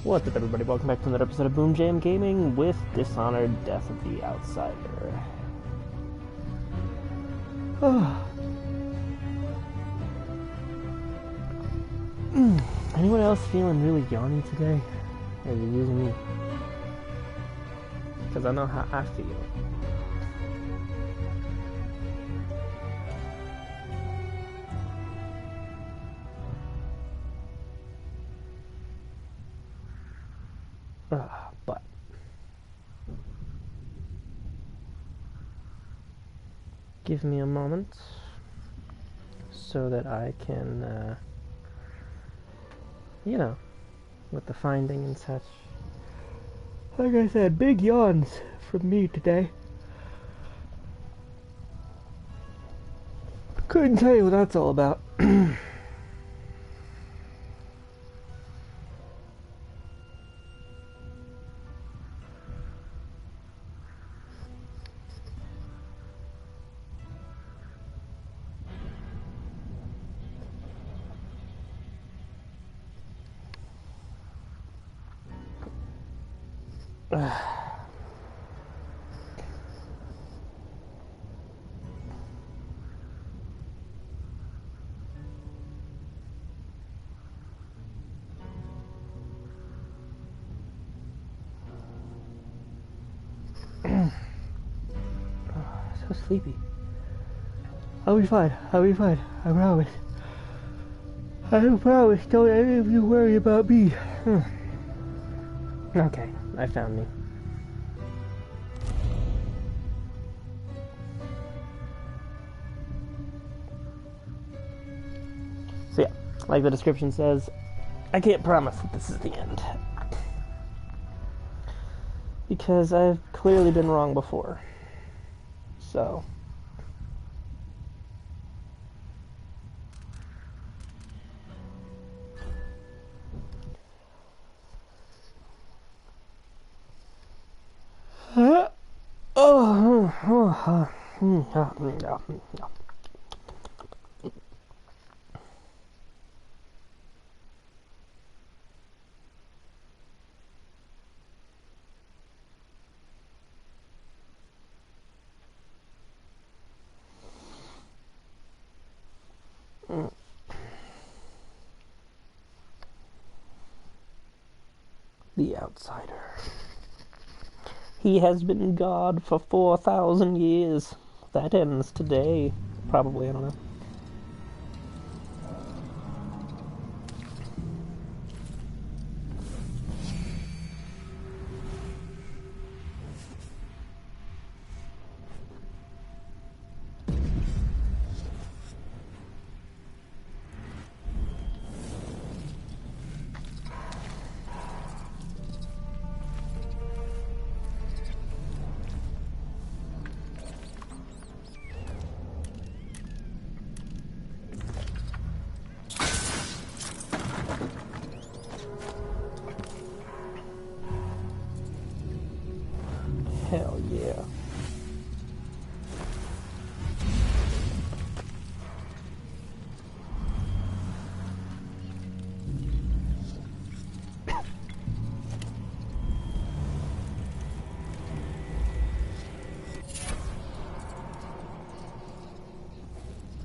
What's up, everybody? Welcome back to another episode of BoomJamGaming with Dishonored, Death of the Outsider. Anyone else feeling really yawny today? Or are you using me? Because I know how I feel. But give me a moment so that I can, with the finding and such. Like I said, big yawns from me today. Couldn't tell you what that's all about. So sleepy. I'll be fine. I'll be fine. I promise. I promise. Don't any of you worry about me. Okay, I found me. So yeah, like the description says, I can't promise that this is the end. Because I've clearly been wrong before. So... The Outsider. He has been God for 4,000 years. That ends today. Probably, I don't know. Hell yeah.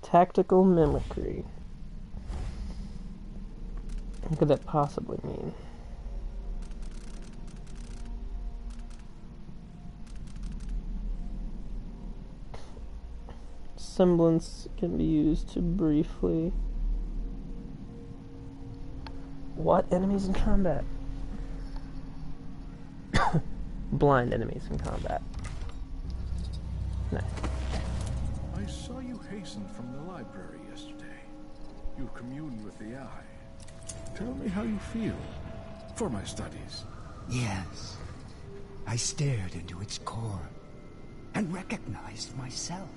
Tactical mimicry. What could that possibly mean? Semblance can be used to briefly... What? Enemies in combat? Blind enemies in combat. Nice. I saw you hasten from the library yesterday. You communed with the eye. Tell me how you feel for my studies. Yes. I stared into its core and recognized myself.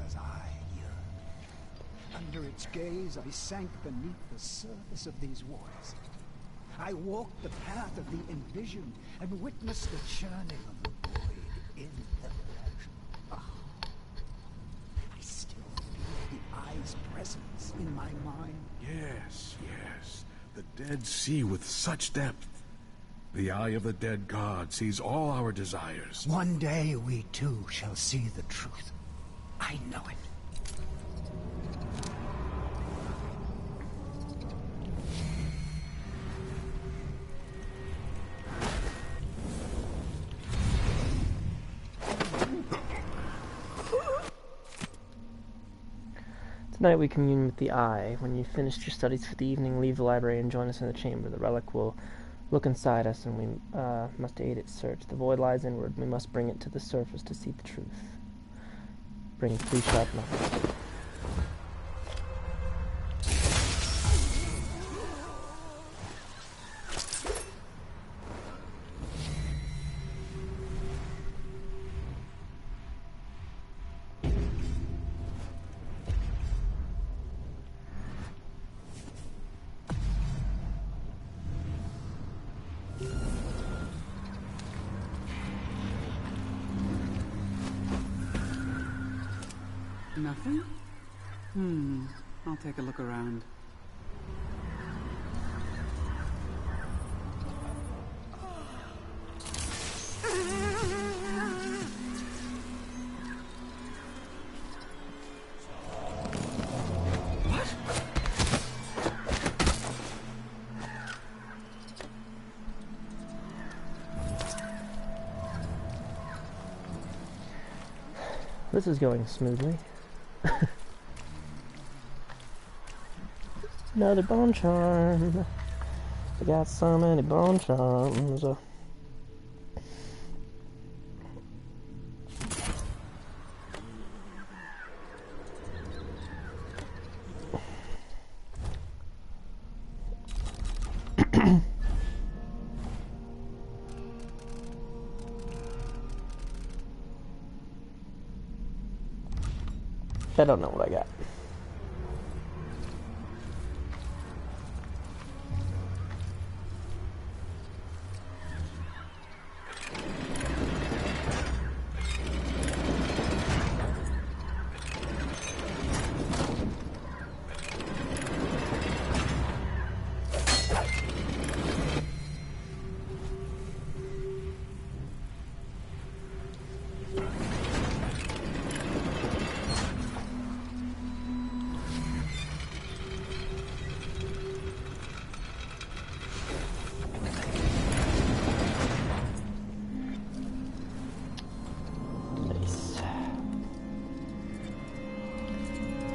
As I yearned. Under its gaze, I sank beneath the surface of these waters. I walked the path of the envisioned and witnessed the churning of the void in the flesh. Ah, I still feel the eye's presence in my mind. Yes, yes. The dead see with such depth. The eye of the dead god sees all our desires. One day we too shall see the truth. I know it. Tonight we commune with the eye. When you've finished your studies for the evening, leave the library and join us in the chamber. The relic will look inside us, and we must aid its search. The void lies inward. We must bring it to the surface to see the truth. Bring 3 sharp knives. Nothing? I'll take a look around. What? This is going smoothly. Another bone charm. I got so many bone charms. I don't know what I got.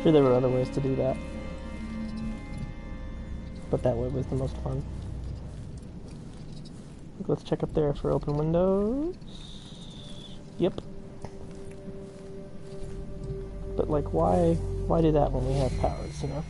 Sure, there were other ways to do that, but that way was the most fun. Let's check up there for open windows. Yep. But like, why do that when we have powers, you know?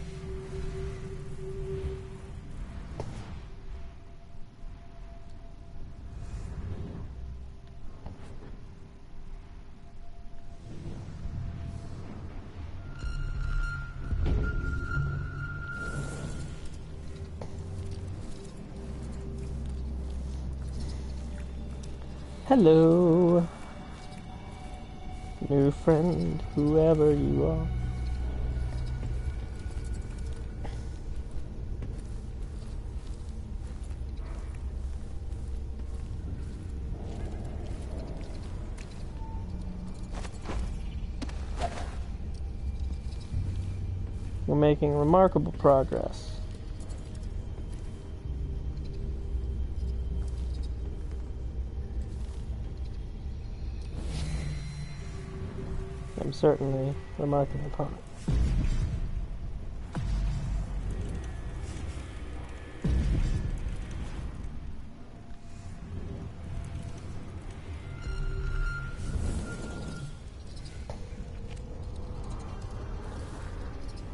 Hello, new friend, whoever you are. We're making remarkable progress. I'm certainly remarking upon it.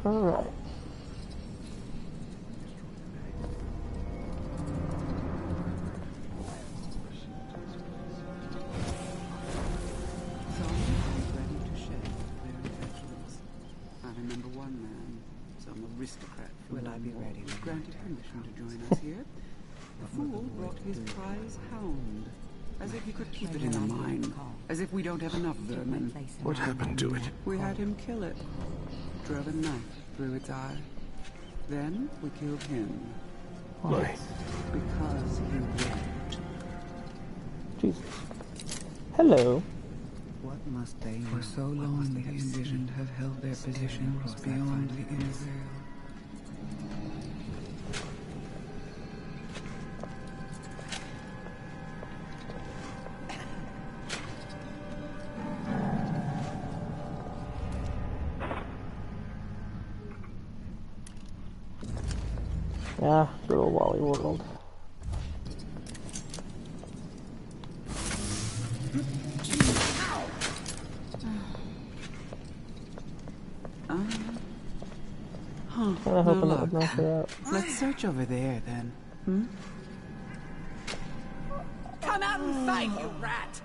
All right. Aristocrat. Will I be ready? Granted permission to join us here. The fool brought his prize hound. As if he could keep it in a mine. As if we don't have enough vermin. What happened to it? We had him kill it. Drove a knife through its eye. Then we killed him. Why? Because he wept. Jesus. Hello. What must they For so long, the envisioned have held their positions beyond the inner veil. Yeah, good old Wally World. Kinda hoping that would knock her out. Let's search over there, then. Hmm? come out and fight, you rat?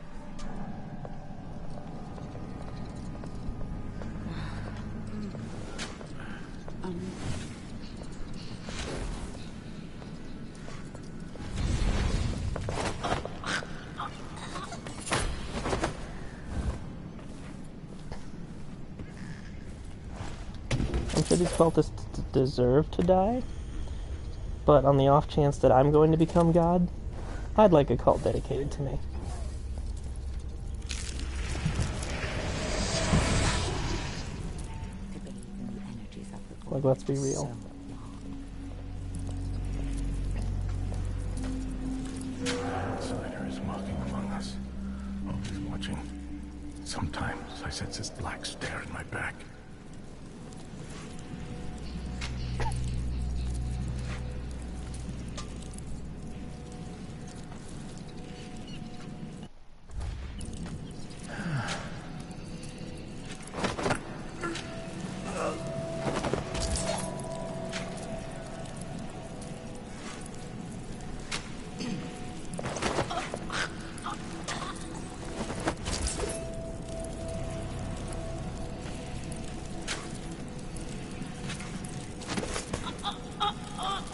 I'm sure these cultists deserve to die, but on the off chance that I'm going to become God, I'd like a cult dedicated to me. Like, let's be real. Outsider is walking among us. Always watching. Sometimes I sense his black stare in my back.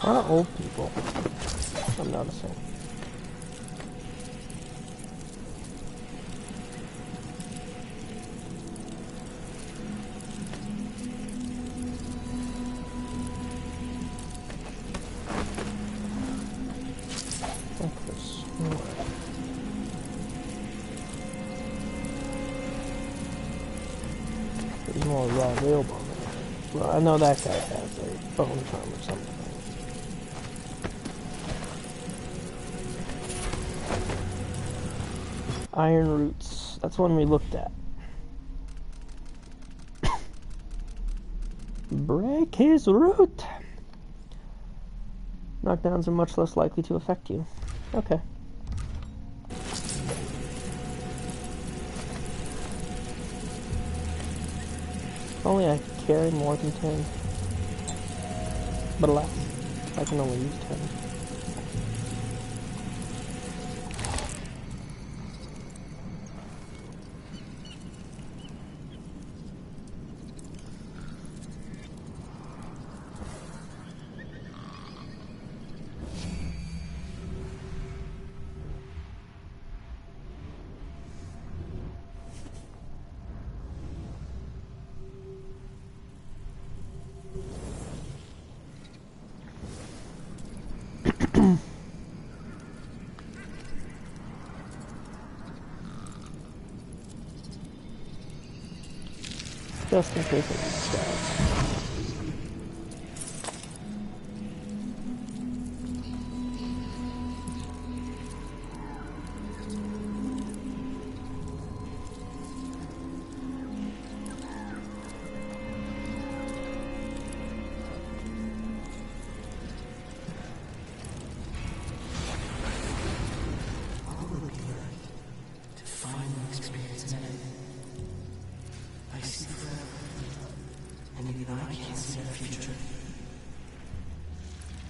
A lot of old people, I'm noticing. There's more raw real bone. Well, I know that guy has a bone charm or something. Iron roots. That's one we looked at. Break his root. Knockdowns are much less likely to affect you. Okay. If only I could carry more than 10. But alas, I can only use 10. Just in case it starts.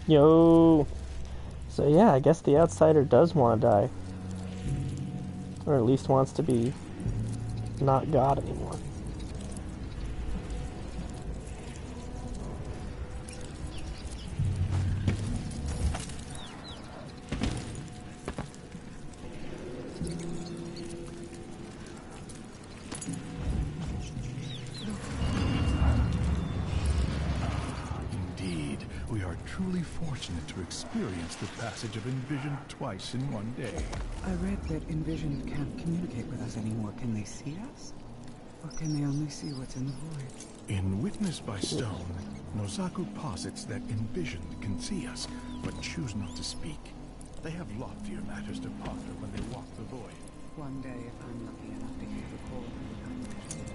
Yo! So yeah, I guess the outsider does want to die. Or at least wants to be not God anymore. We are truly fortunate to experience the passage of Envision twice in one day. I read that Envision can't communicate with us anymore. Can they see us? Or can they only see what's in the void? In Witness by Stone, Nozaku posits that Envision can see us, but choose not to speak. They have loftier matters to ponder when they walk the void. One day, if I'm lucky enough to hear the call from the Envision,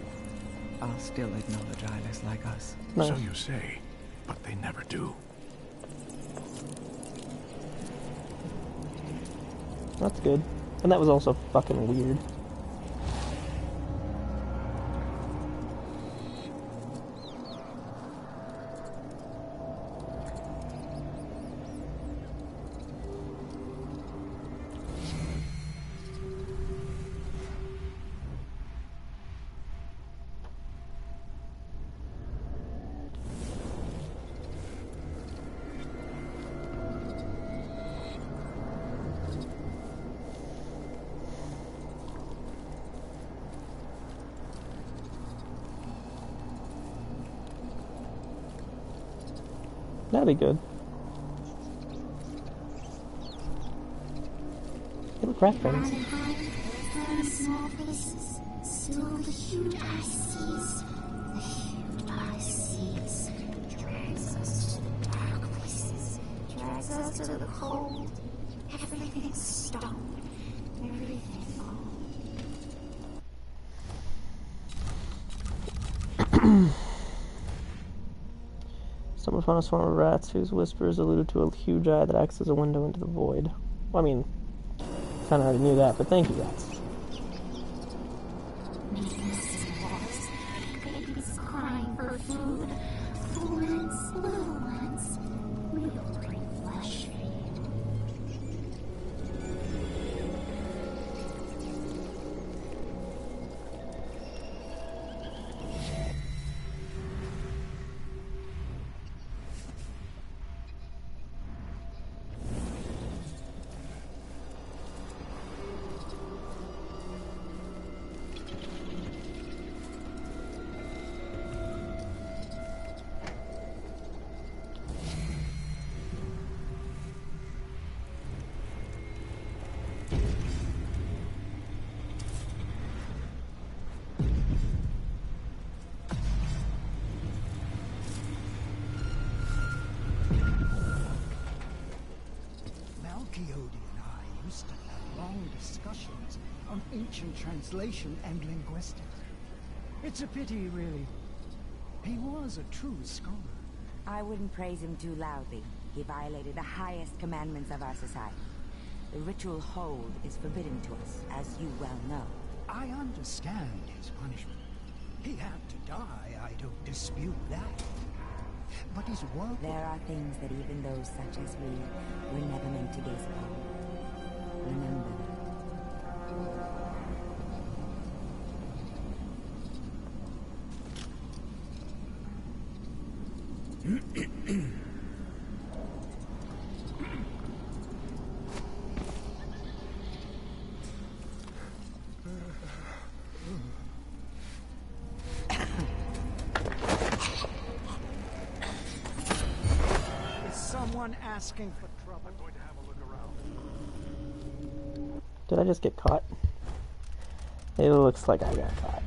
I'll still acknowledge eyeless like us. Nice. So you say, but they never do. That's good. And that was also fucking weird. That'd be good. Hey, look, rat friends. Small faces, still the huge eye sees. The huge eye sees. Drags us to the dark places. Drags us to the cold. Everything's stone. Everything old. Someone found a swarm of rats whose whispers alluded to a huge eye that acts as a window into the void. Well, I mean, kind of already knew that, but thank you, rats. Babies crying for food. Full ones, little ones. We'll bring flesh for you. Discussions on ancient translation and linguistics. It's a pity, really. He was a true scholar. I wouldn't praise him too loudly. He violated the highest commandments of our society. The ritual hold is forbidden to us, as you well know. I understand his punishment. He had to die, I don't dispute that. But his work... There are things that even those such as we were never meant to gaze upon. Remember that. Is someone asking for trouble? I'm going to have a look around. Did I just get caught? It looks like I got caught.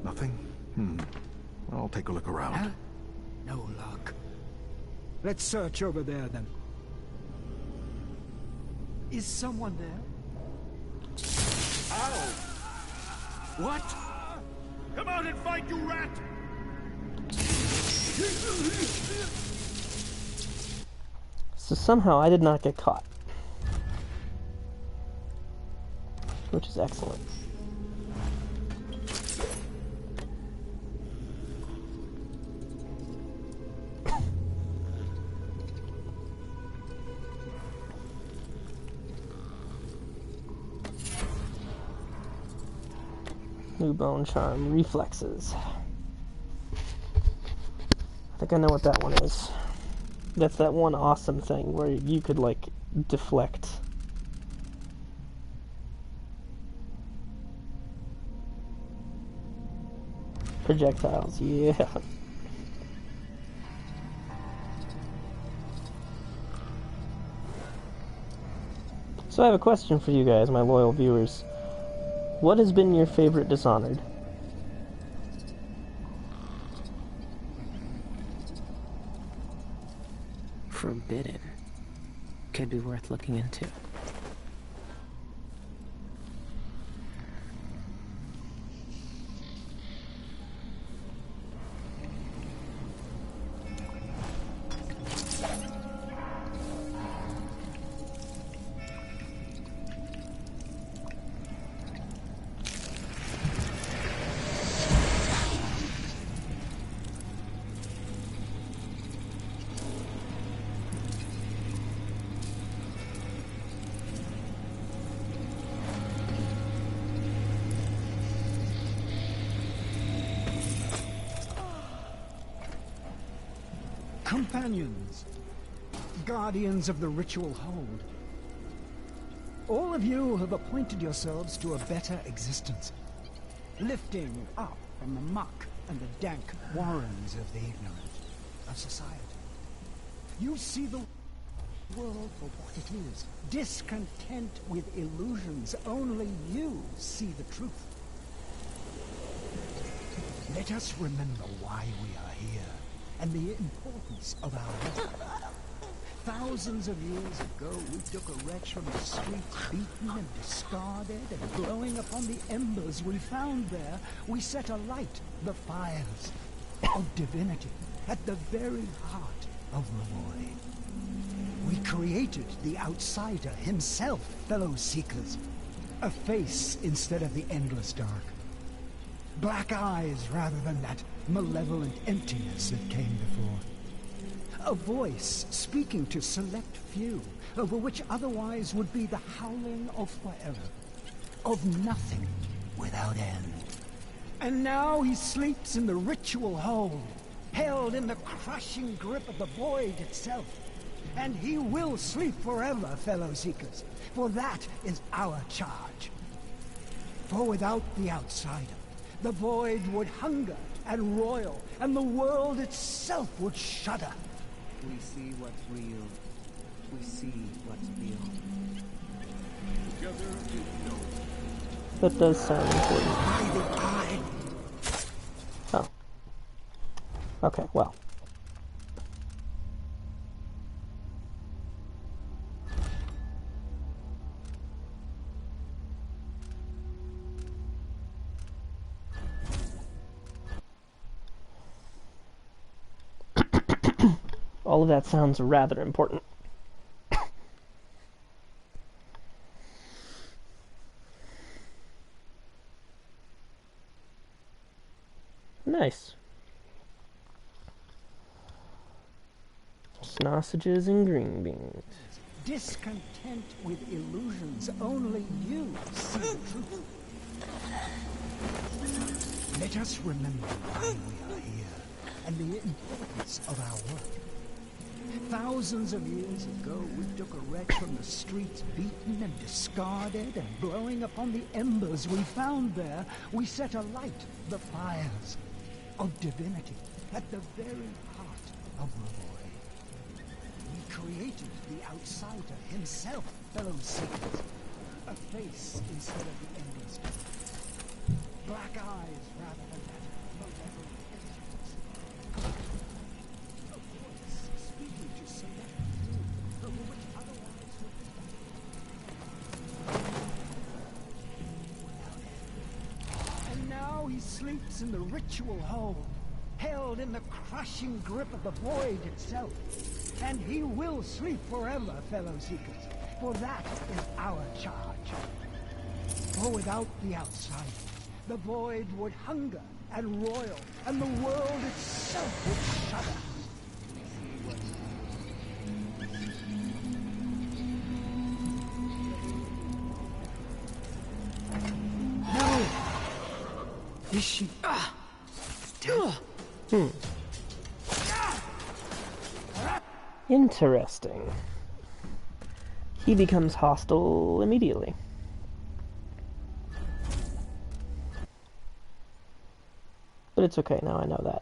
Nothing? I'll take a look around. Huh? No luck. Let's search over there, then. Is someone there? Ow! What? Come out and fight, you rat! So somehow I did not get caught. Which is excellent. New bone charm reflexes. I think I know what that one is. That's that one awesome thing where you could like deflect. Projectiles, yeah. So I have a question for you guys, my loyal viewers. What has been your favorite Dishonored? Forbidden. Could be worth looking into. Companions, guardians of the ritual hold, all of you have appointed yourselves to a better existence, lifting up from the muck and the dank warrens of the ignorant of society. You see the world for what it is, discontent with illusions. Only you see the truth. Let us remember why we are here, and the importance of our work. Thousands of years ago, we took a wretch from the streets, beaten and discarded, and glowing upon the embers we found there, we set alight the fires of divinity at the very heart of the void. We created the outsider himself, fellow seekers, a face instead of the endless dark. Black eyes rather than that malevolent emptiness that came before. A voice speaking to select few, over which otherwise would be the howling of forever, of nothing without end. And now he sleeps in the ritual hold, held in the crushing grip of the void itself. And he will sleep forever, fellow seekers, for that is our charge. For without the outsider, the void would hunger and roil, and the world itself would shudder. We see what's real. We see what's beyond. Together we know. That does sound important. By the eye. Oh. Okay, well. All of that sounds rather important. Nice. Sausages and green beans. Discontent with illusions, only you see the truth. Let us remember why we are here, and the importance of our work. Thousands of years ago, we took a wretch from the streets, beaten and discarded, and blowing upon the embers we found there, we set alight the fires of divinity at the very heart of the void. We created the outsider himself, fellow seekers, a face instead of the endless dark. Black eyes rather than that malevolent emptiness. A voice speaking to select few, over which otherwise would be. And now he sleeps in the ritual hold, held in the crushing grip of the void itself. And he will sleep forever, fellow seekers, for that is our charge. For without the outsider, the void would hunger and roil, and the world itself would shudder. No! Is she... dead? Interesting. He becomes hostile immediately. But it's okay, now I know that.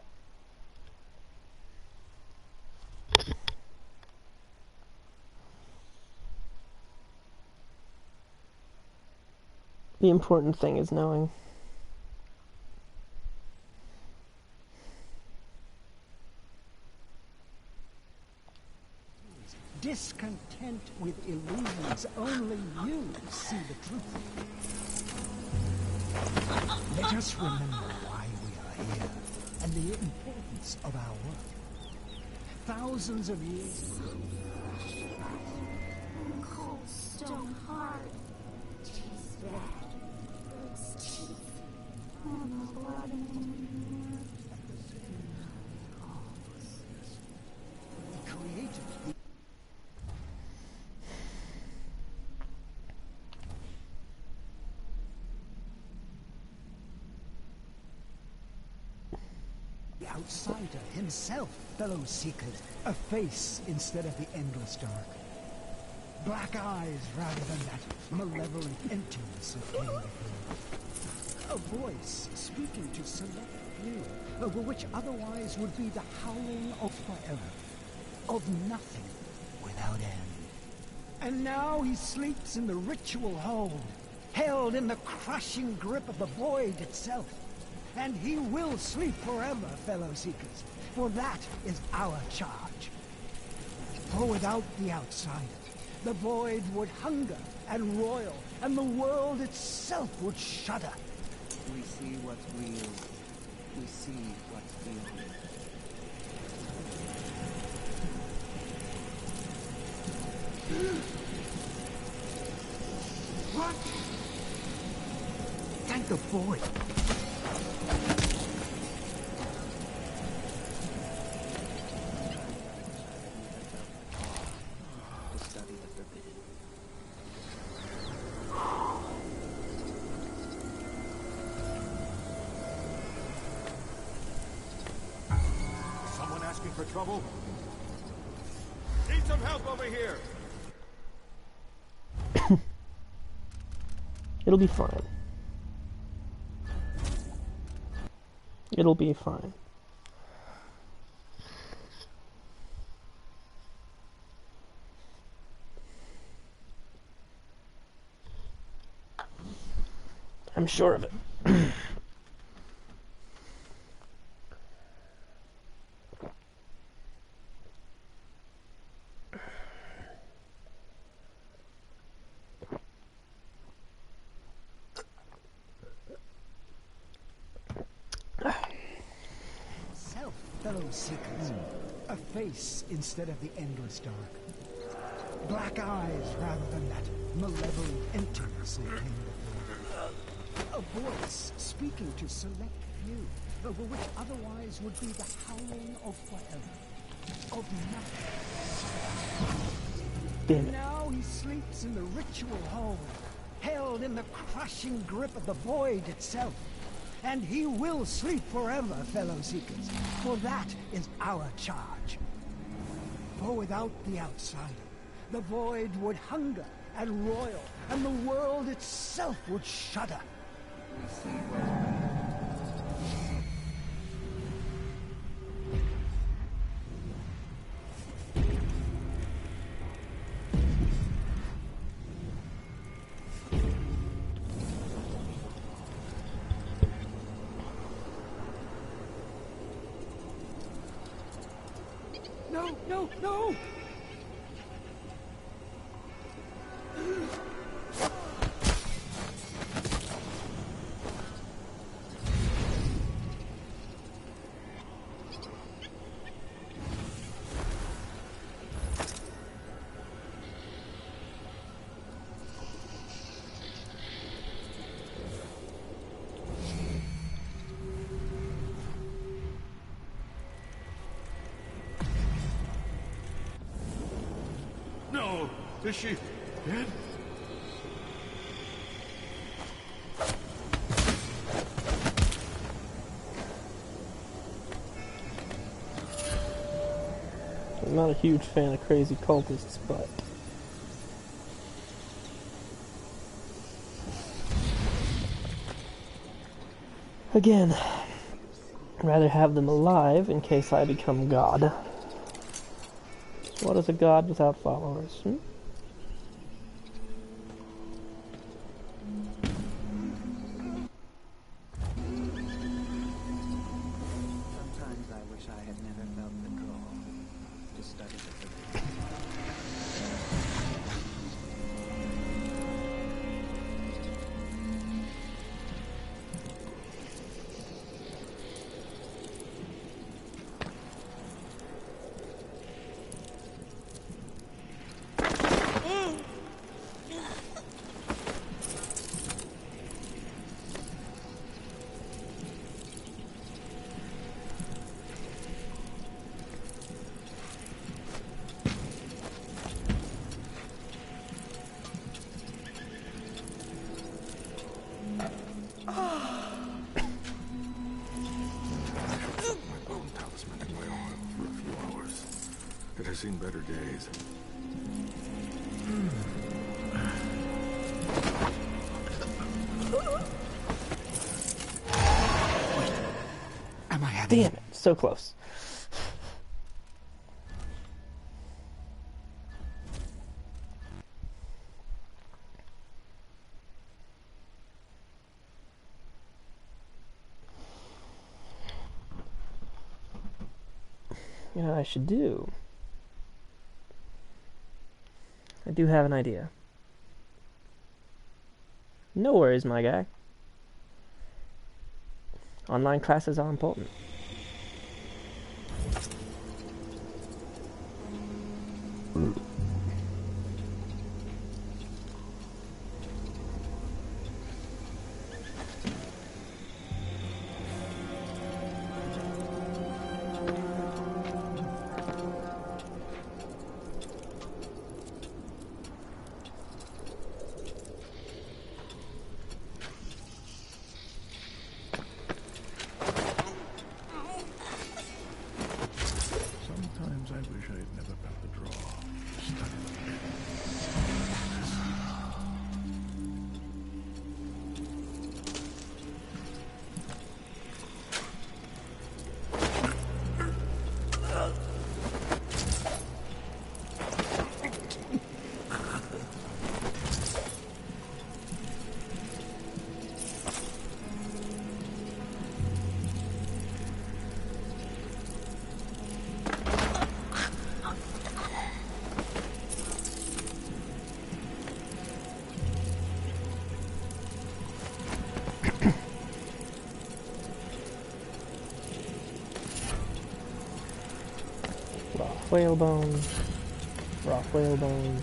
The important thing is knowing. Discontent with illusions, only you see the truth. Let us remember why we are here, and the importance of our work. Thousands of years ago, Cold stone hard. Tastes bad. Its teeth. And the blood in it. we created the outsider himself, fellow seekers, a face instead of the endless dark. Black eyes rather than that malevolent emptiness that came before. A voice speaking to select few, over which otherwise would be the howling of forever, of nothing without end. And now he sleeps in the ritual hold, held in the crushing grip of the void itself. And he will sleep forever, fellow seekers, for that is our charge. For without the outsider, the void would hunger and roil, and the world itself would shudder. We see what's real. We see what's beyond. What? Thank the void. To study the forbidden. Someone asking for trouble? Need some help over here! It'll be fine. It'll be fine. I'm sure of it. Self, fellow seekers, a face instead of the endless dark. Black eyes rather than that malevolent emptiness that came before. A voice speaking to select few, over which otherwise would be the howling of forever, of nothing. Now he sleeps in the ritual hold, held in the crushing grip of the void itself. And he will sleep forever, fellow seekers, for that is our charge. For without the outsider, the void would hunger and roil, and the world itself would shudder. We see what's real. No, no, no! No! Is she dead? I'm not a huge fan of crazy cultists, but again, I'd rather have them alive in case I become God. So what is a god without followers? Sometimes I wish I had never felt the draw to study the forbidden. It has seen better days. Am I having... Damn it, so close. You know what I should do? I do have an idea. No worries, my guy. Online classes are important. Sometimes I wish I had never felt the draw to study the forbidden. Whalebone, raw whalebone.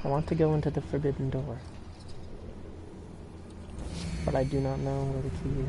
I want to go into the forbidden door, but I do not know where the key is.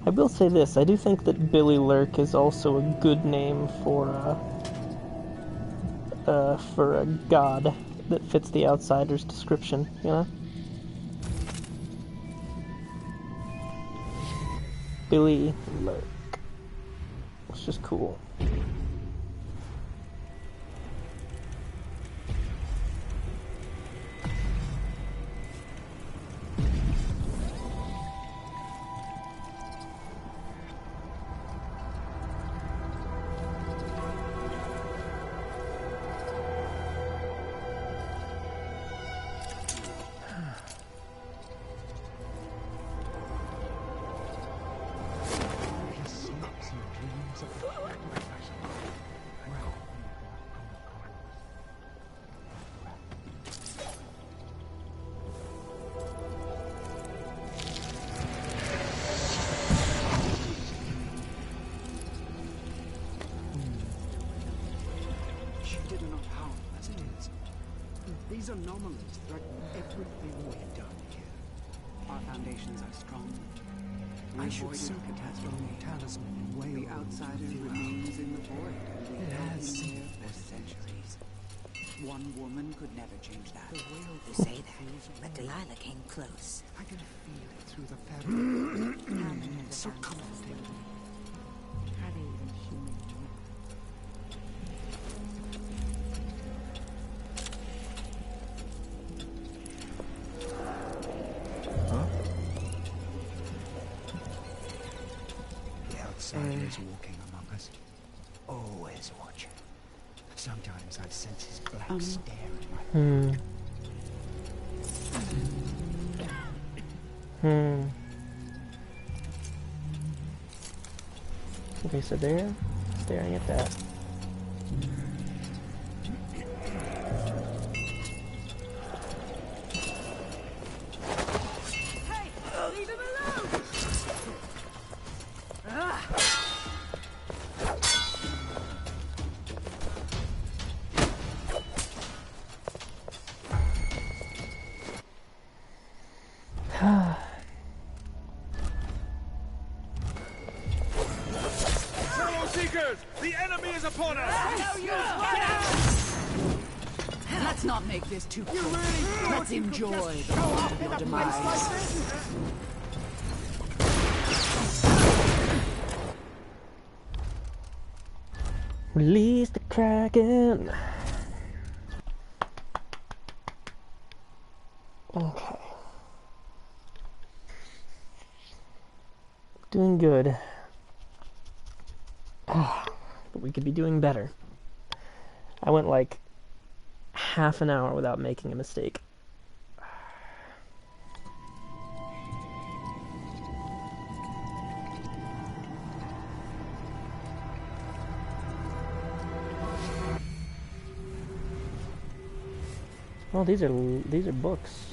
I will say this, I do think that Billy Lurk is also a good name for a god that fits the outsider's description, you know? Billy Lurk. It's just cool. These anomalies threaten everything we've done here. Our foundations are strong. We I should avoided seek a catastrophe. talisman in Wales. The outsider remains in the void, and we It held has him here seemed for centuries. One woman could never change that. The whale You say that, but Delilah came close. I can feel it through the fabric. How many of the So found comforting. Are they even human? The outsider is walking among us, always watching. Sometimes I sense his black stare in my Okay, so they're staring at that. Hey! Leave him alone! Fellow Seekers! The enemy is upon us! Let's not make this too quick. Let's enjoy the moment of your demise. Release the Kraken! Okay. Doing good. But we could be doing better. I went like half an hour without making a mistake. Oh, these are books.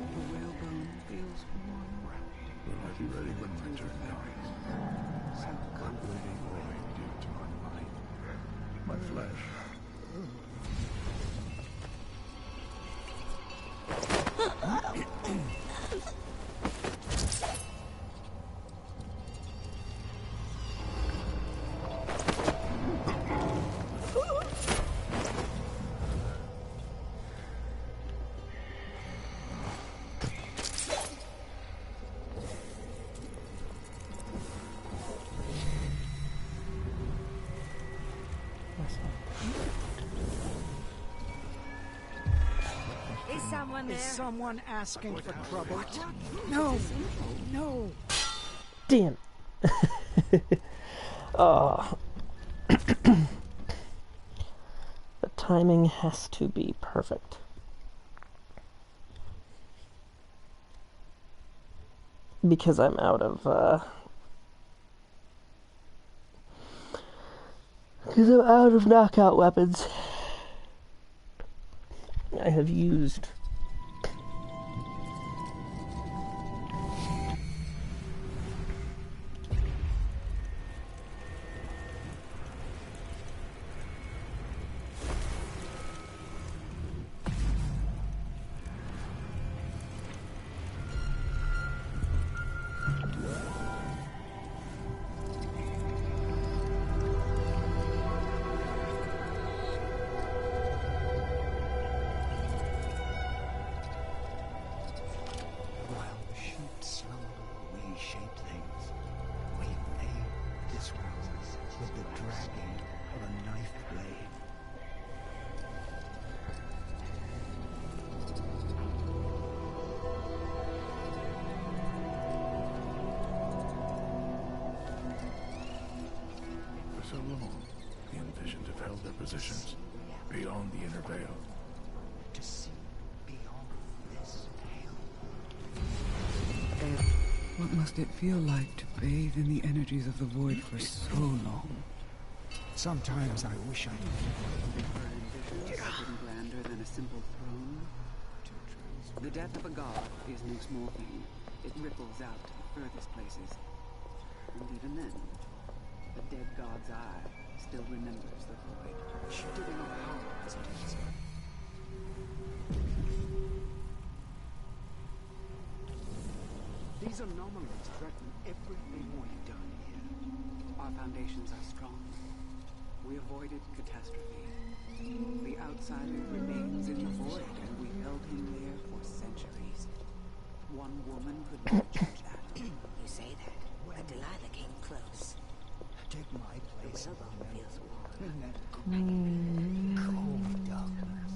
The whalebone feels warm. Will I be ready when my turn comes? My bleeding void dear to my mind, my flesh. Is someone there? Is someone asking for trouble? No! No! Damn. Oh. The timing has to be perfect. Because I'm out of knockout weapons. I have used hold their positions beyond the inner veil. To see beyond this veil. What must it feel like to bathe in the energies of the void for so long? Sometimes I wish I Something grander than a simple throne. The death of a god is no small thing. It ripples out to the furthest places. And even then, the dead god's eye still remembers the void. She did enough harm as it is. These anomalies threaten everything we've done here. Our foundations are strong. We avoided catastrophe. The outsider remains in the void, and we held him there for centuries. One woman could never change that. You say that, but Delilah came close. Take my place Wellbone feels warm. in that cold darkness.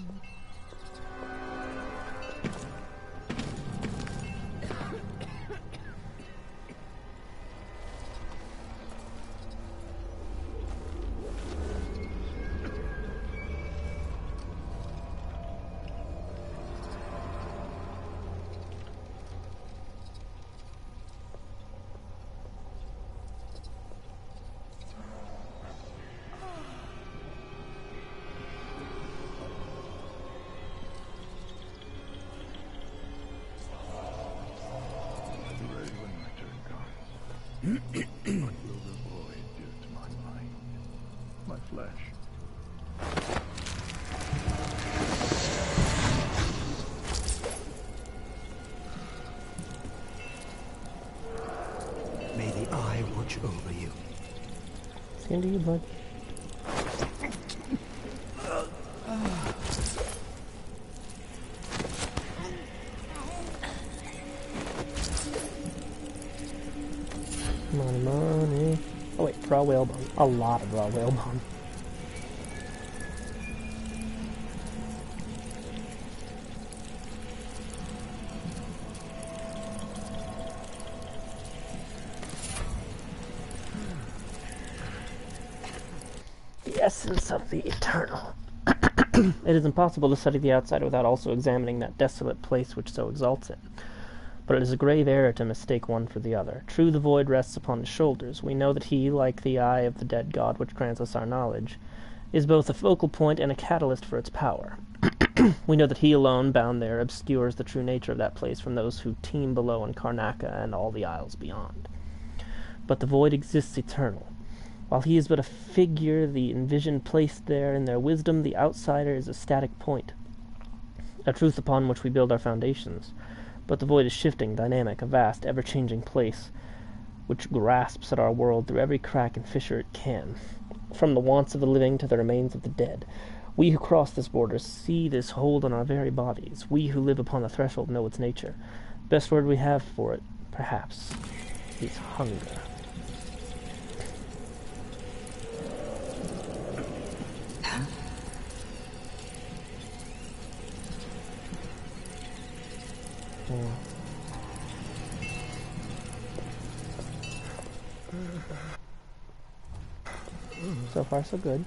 What will the void do to my mind, my flesh? May the eye watch over you. Same to you, bud. Money. Oh wait, raw whalebone. A lot of raw whalebone. The essence of the eternal. It is impossible to study the outsider without also examining that desolate place which so exalts it. But it is a grave error to mistake one for the other. True, the void rests upon his shoulders. We know that he, like the eye of the dead god which grants us our knowledge, is both a focal point and a catalyst for its power. We know that he alone, bound there, obscures the true nature of that place from those who teem below in Karnaca and all the isles beyond. But the void exists eternal. While he is but a figure, the envisioned placed there in their wisdom, the outsider is a static point, a truth upon which we build our foundations. But the void is shifting, dynamic, a vast, ever-changing place, which grasps at our world through every crack and fissure it can, from the wants of the living to the remains of the dead. We who cross this border see this hold on our very bodies. We who live upon the threshold know its nature. Best word we have for it, perhaps, is hunger. So far, so good.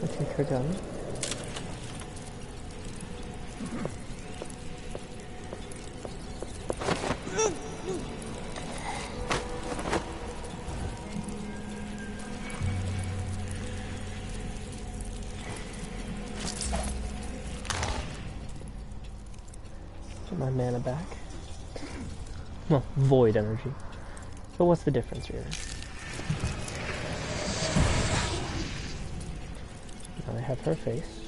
I'll take her gun. Get my mana back. Well, void energy. But what's the difference really? Now I have her face.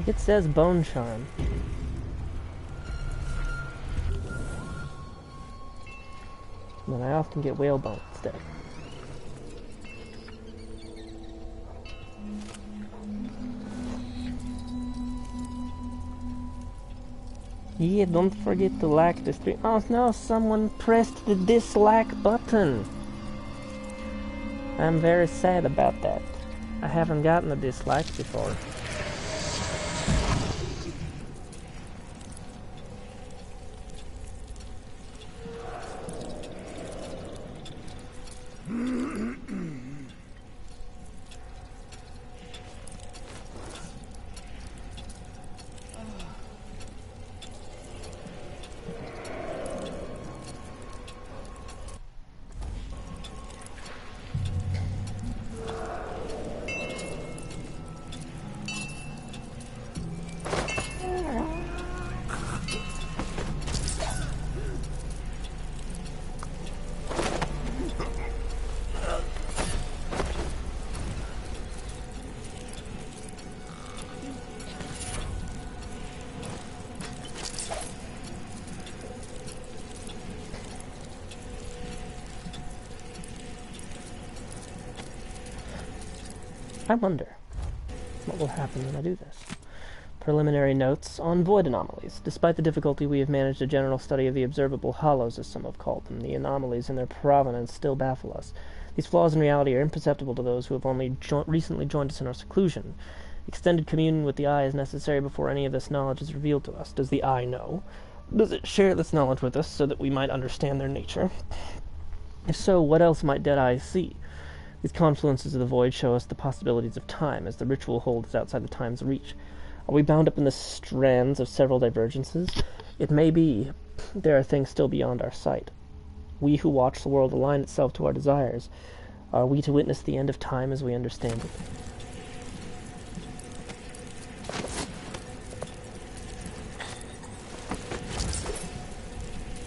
It says bone charm. And I often get whalebone instead. Yeah, don't forget to like the stream. Oh no, someone pressed the dislike button. I'm very sad about that. I haven't gotten a dislike before. I wonder what will happen when I do this. Preliminary notes on void anomalies. Despite the difficulty, we have managed a general study of the observable hollows, as some have called them. The anomalies and their provenance still baffle us. These flaws in reality are imperceptible to those who have only recently joined us in our seclusion. Extended communion with the Eye is necessary before any of this knowledge is revealed to us. Does the Eye know? Does it share this knowledge with us so that we might understand their nature? If so, what else might dead eyes see? These confluences of the void show us the possibilities of time, as the ritual hold is outside the time's reach. Are we bound up in the strands of several divergences? It may be. There are things still beyond our sight. We who watch the world align itself to our desires. Are we to witness the end of time as we understand it?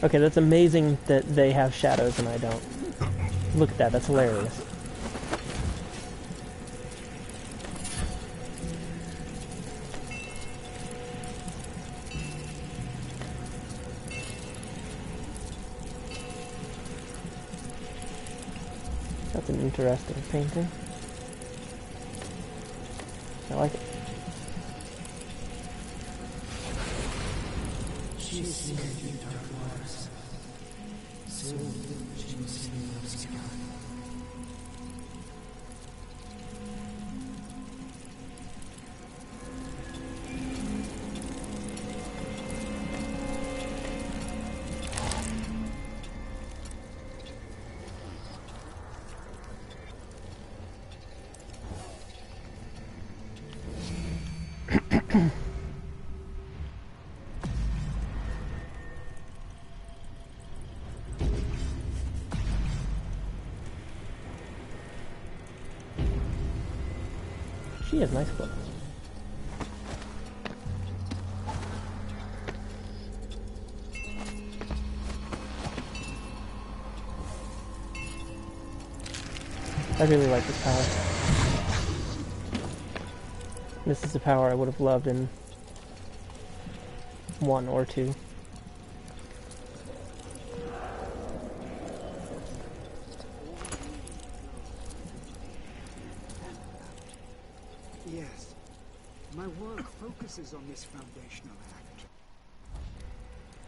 Okay, that's amazing that they have shadows and I don't. Look at that, that's hilarious. That's an interesting painting. I like it. She is seated in dark waters. So she will see the sky. She has nice clothes. I really like this power. This is a power I would have loved in 1 or 2. Yes. My work focuses on this foundational act.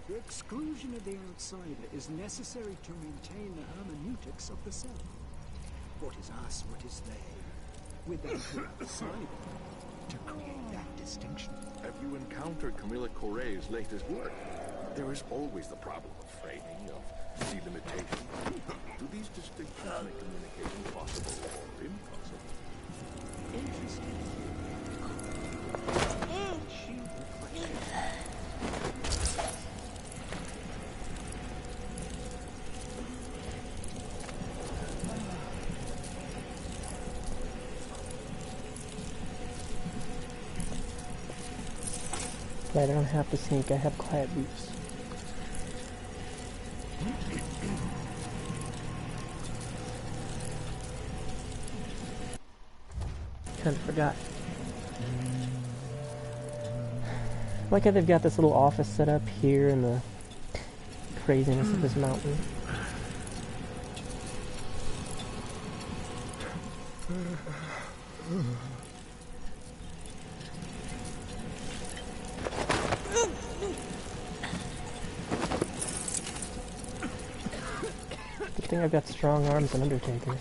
The exclusion of the outsider is necessary to maintain the hermeneutics of the self. What is us, what is they? Without the outsider, to create that distinction. Have you encountered Camilla Correa's latest work? There is always the problem of framing, of delimitation. Do these distinctions make communication possible or impossible? Interesting. She reflected. I don't have to sneak, I have quiet boots. Kinda forgot. I like how they've got this little office set up here in the craziness of this mountain. Good thing I've got strong arms and Undertaker.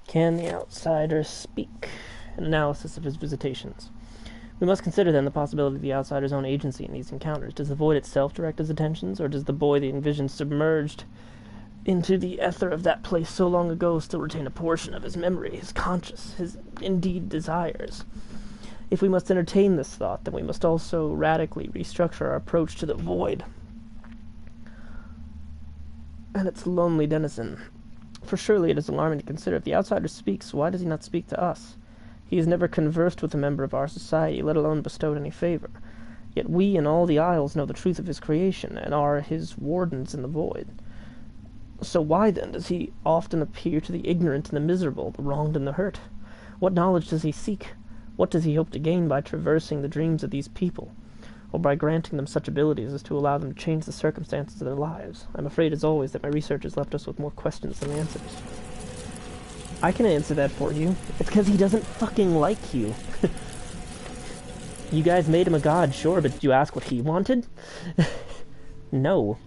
Can the outsider speak? An analysis of his visitations. We must consider then the possibility of the outsider's own agency in these encounters. Does the void itself direct his attentions, or does the boy the envisioned submerged into the ether of that place so long ago still retain a portion of his memory, his conscience, his indeed desires? If we must entertain this thought, then we must also radically restructure our approach to the void and its lonely denizen. For surely it is alarming to consider, if the outsider speaks, why does he not speak to us? He has never conversed with a member of our society, let alone bestowed any favor. Yet we and all the Isles know the truth of his creation, and are his wardens in the void. So why, then, does he often appear to the ignorant and the miserable, the wronged and the hurt? What knowledge does he seek? What does he hope to gain by traversing the dreams of these people, or by granting them such abilities as to allow them to change the circumstances of their lives? I'm afraid, as always, that my research has left us with more questions than answers. I can answer that for you. It's because he doesn't fucking like you. You guys made him a god, sure, but did you ask what he wanted? No.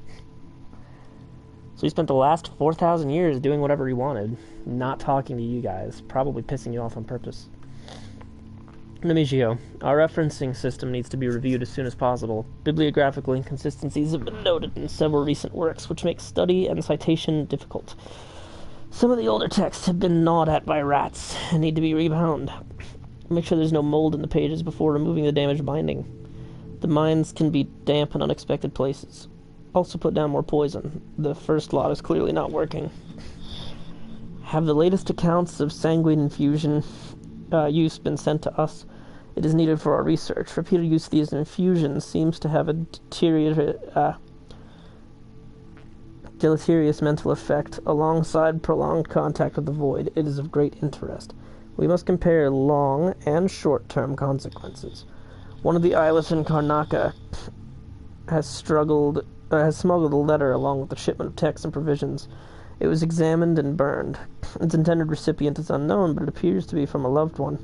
So he spent the last 4,000 years doing whatever he wanted, not talking to you guys, probably pissing you off on purpose. Nemegio, our referencing system needs to be reviewed as soon as possible. Bibliographical inconsistencies have been noted in several recent works, which make study and citation difficult. Some of the older texts have been gnawed at by rats and need to be rebound. Make sure there's no mold in the pages before removing the damaged binding. The mines can be damp in unexpected places. Also put down more poison. The first lot is clearly not working. Have the latest accounts of sanguine infusion use been sent to us? It is needed for our research. Repeated use of these infusions seems to have a deleterious mental effect. Alongside prolonged contact with the void, it is of great interest. We must compare long and short-term consequences. One of the Isles in Karnaca has smuggled a letter along with a shipment of texts and provisions. It was examined and burned. Its intended recipient is unknown, but it appears to be from a loved one.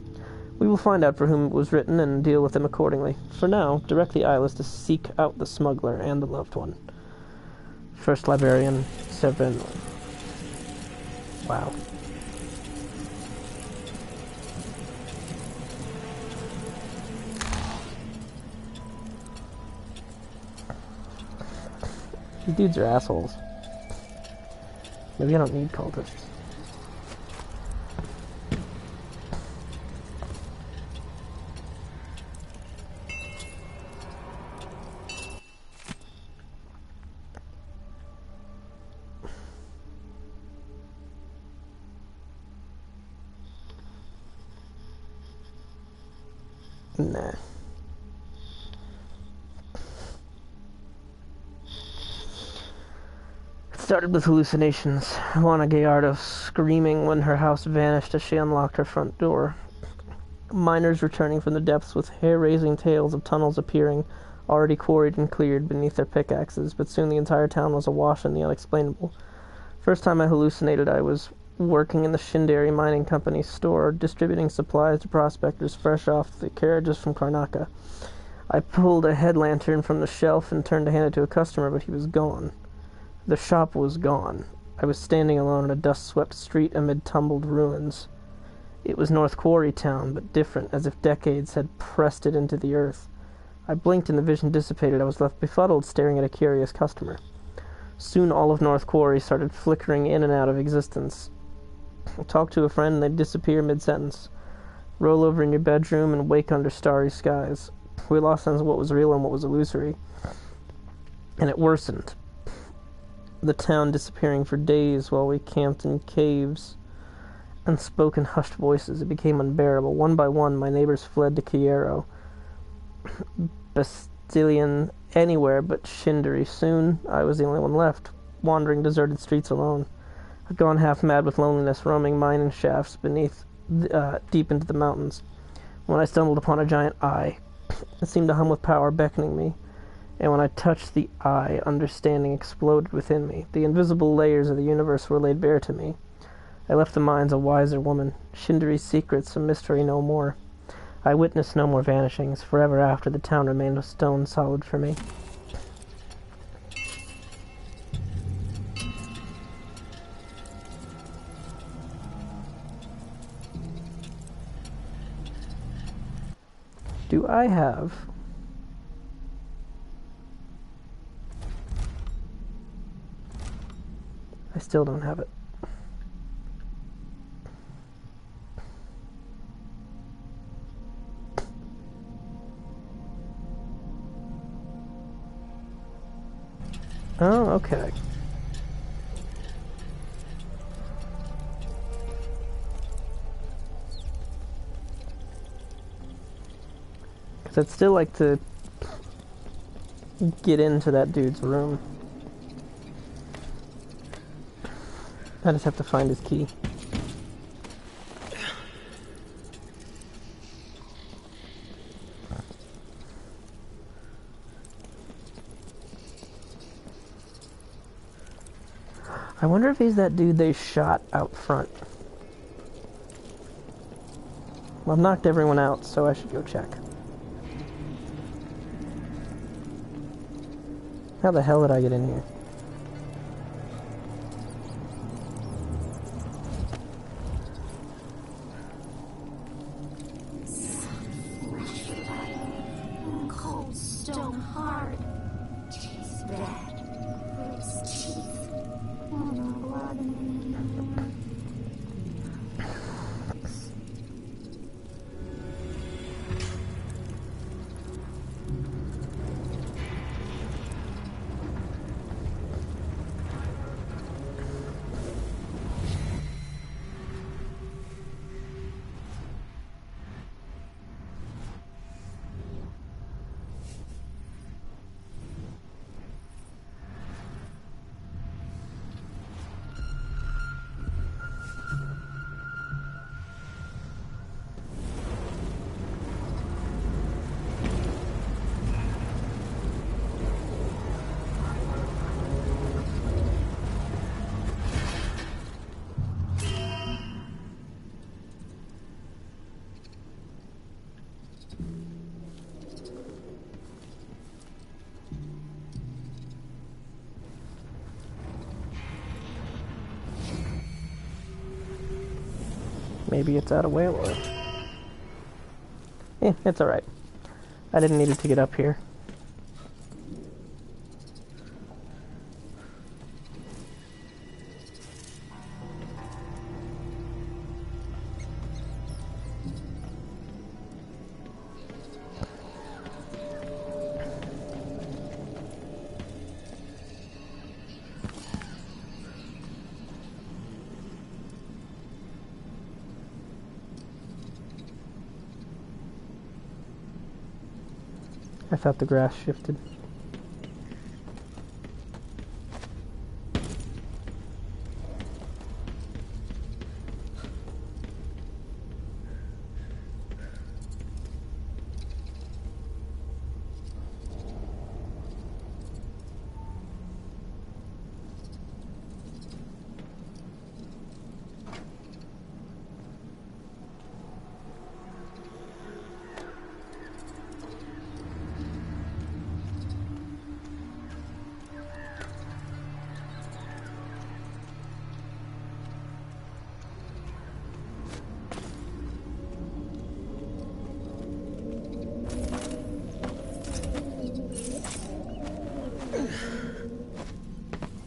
We will find out for whom it was written and deal with them accordingly. For now, direct the Isles to seek out the smuggler and the loved one. First Librarian, Seven. Wow. These dudes are assholes. Maybe I don't need cultists. Nah. It started with hallucinations. Juana Gallardo screaming when her house vanished as she unlocked her front door. Miners returning from the depths with hair-raising tales of tunnels appearing, already quarried and cleared beneath their pickaxes, but soon the entire town was awash in the unexplainable. First time I hallucinated, I was working in the Shindari Mining Company's store, distributing supplies to prospectors fresh off the carriages from Karnaca. I pulled a head lantern from the shelf and turned to hand it to a customer, but he was gone. The shop was gone. I was standing alone in a dust-swept street amid tumbled ruins. It was North Quarry Town, but different, as if decades had pressed it into the earth. I blinked and the vision dissipated. I was left befuddled, staring at a curious customer. Soon all of North Quarry started flickering in and out of existence. I talked to a friend and they'd disappear mid-sentence. Roll over in your bedroom and wake under starry skies. We lost sense of what was real and what was illusory. And it worsened. The town disappearing for days while we camped in caves and spoke in hushed voices. It became unbearable. One by one, my neighbors fled to Kiero, Bastilian, anywhere but Shindari. Soon, I was the only one left, wandering deserted streets alone. I'd gone half mad with loneliness, roaming mining shafts beneath, deep into the mountains, when I stumbled upon a giant eye. It seemed to hum with power, beckoning me. And when I touched the eye, understanding exploded within me. The invisible layers of the universe were laid bare to me. I left the mines a wiser woman. Shinderi's secrets, a mystery no more. I witnessed no more vanishings. Forever after, the town remained a stone solid for me. Do I have... I still don't have it. Oh, okay. Because I'd still like to get into that dude's room. I just have to find his key. I wonder if he's that dude they shot out front. Well, I've knocked everyone out, so I should go check. How the hell did I get in here? Cold stone hard. Tastes bad. Rips teeth. Oh no, blood in it. Maybe it's out of whale oil. It's alright. I didn't need it to get up here. I thought the grass shifted.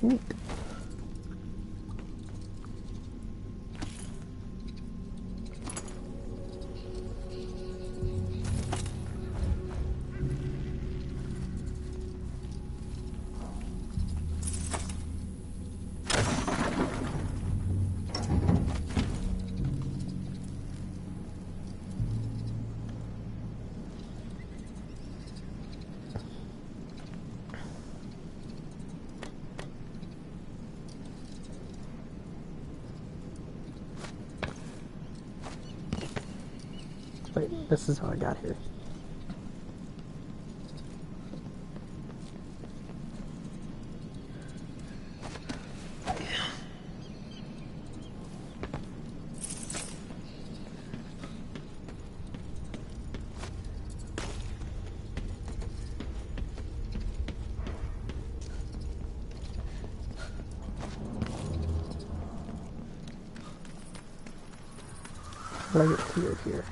Neat. Wait, this is how I got here. Lay it clear here.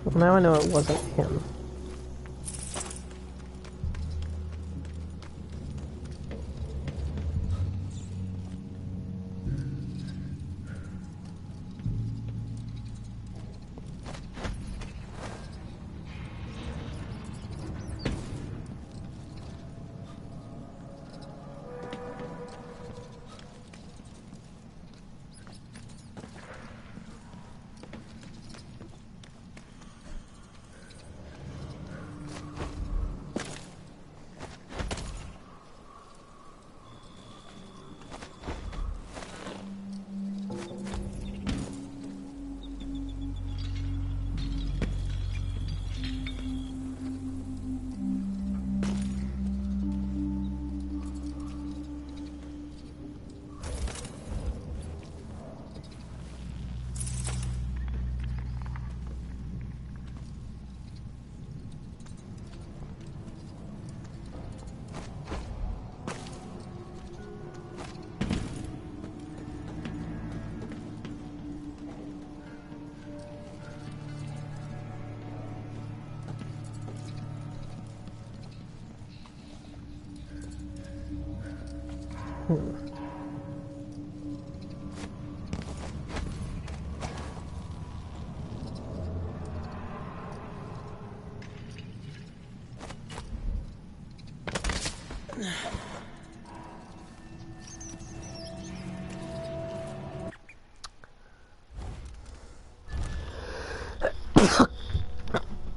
Well, now I know it wasn't him.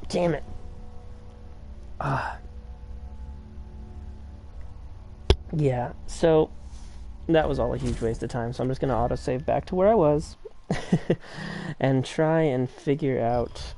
Damn it. Yeah, so that was all a huge waste of time, so I'm just going to autosave back to where I was and try and figure out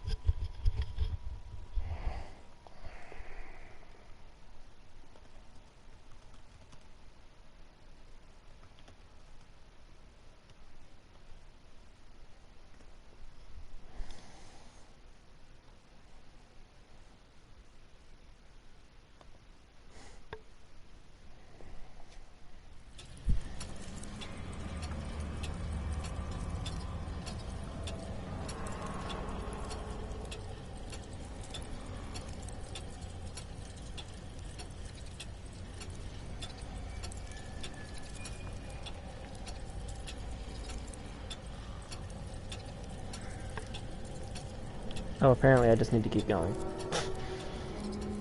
oh, apparently I just need to keep going.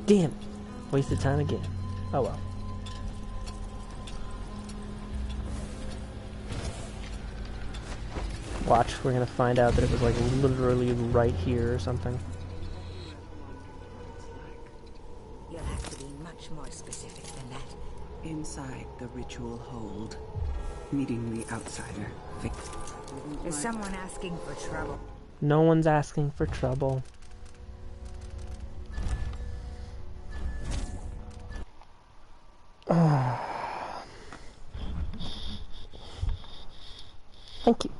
Damn! Wasted time again. Oh well. Watch, we're gonna find out that it was like literally right here or something. You'll have to be much more specific than that. Inside the ritual hold, meeting the outsider. Is someone asking for trouble? No one's asking for trouble. Thank you.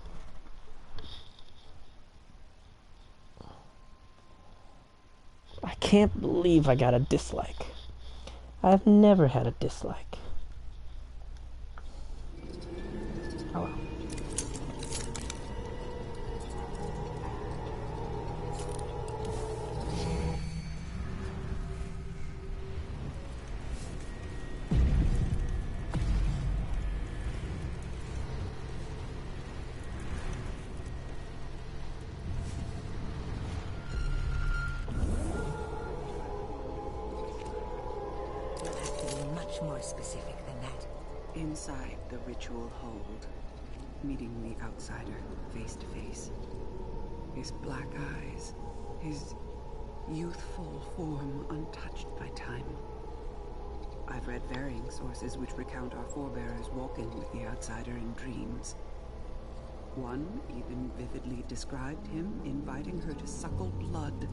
I can't believe I got a dislike. I've never had a dislike. much more specific than that. Inside the ritual hold, meeting the outsider face to face. His black eyes, his youthful form untouched by time. I've read varying sources which recount our forebears walking with the outsider in dreams. One even vividly described him inviting her to suckle blood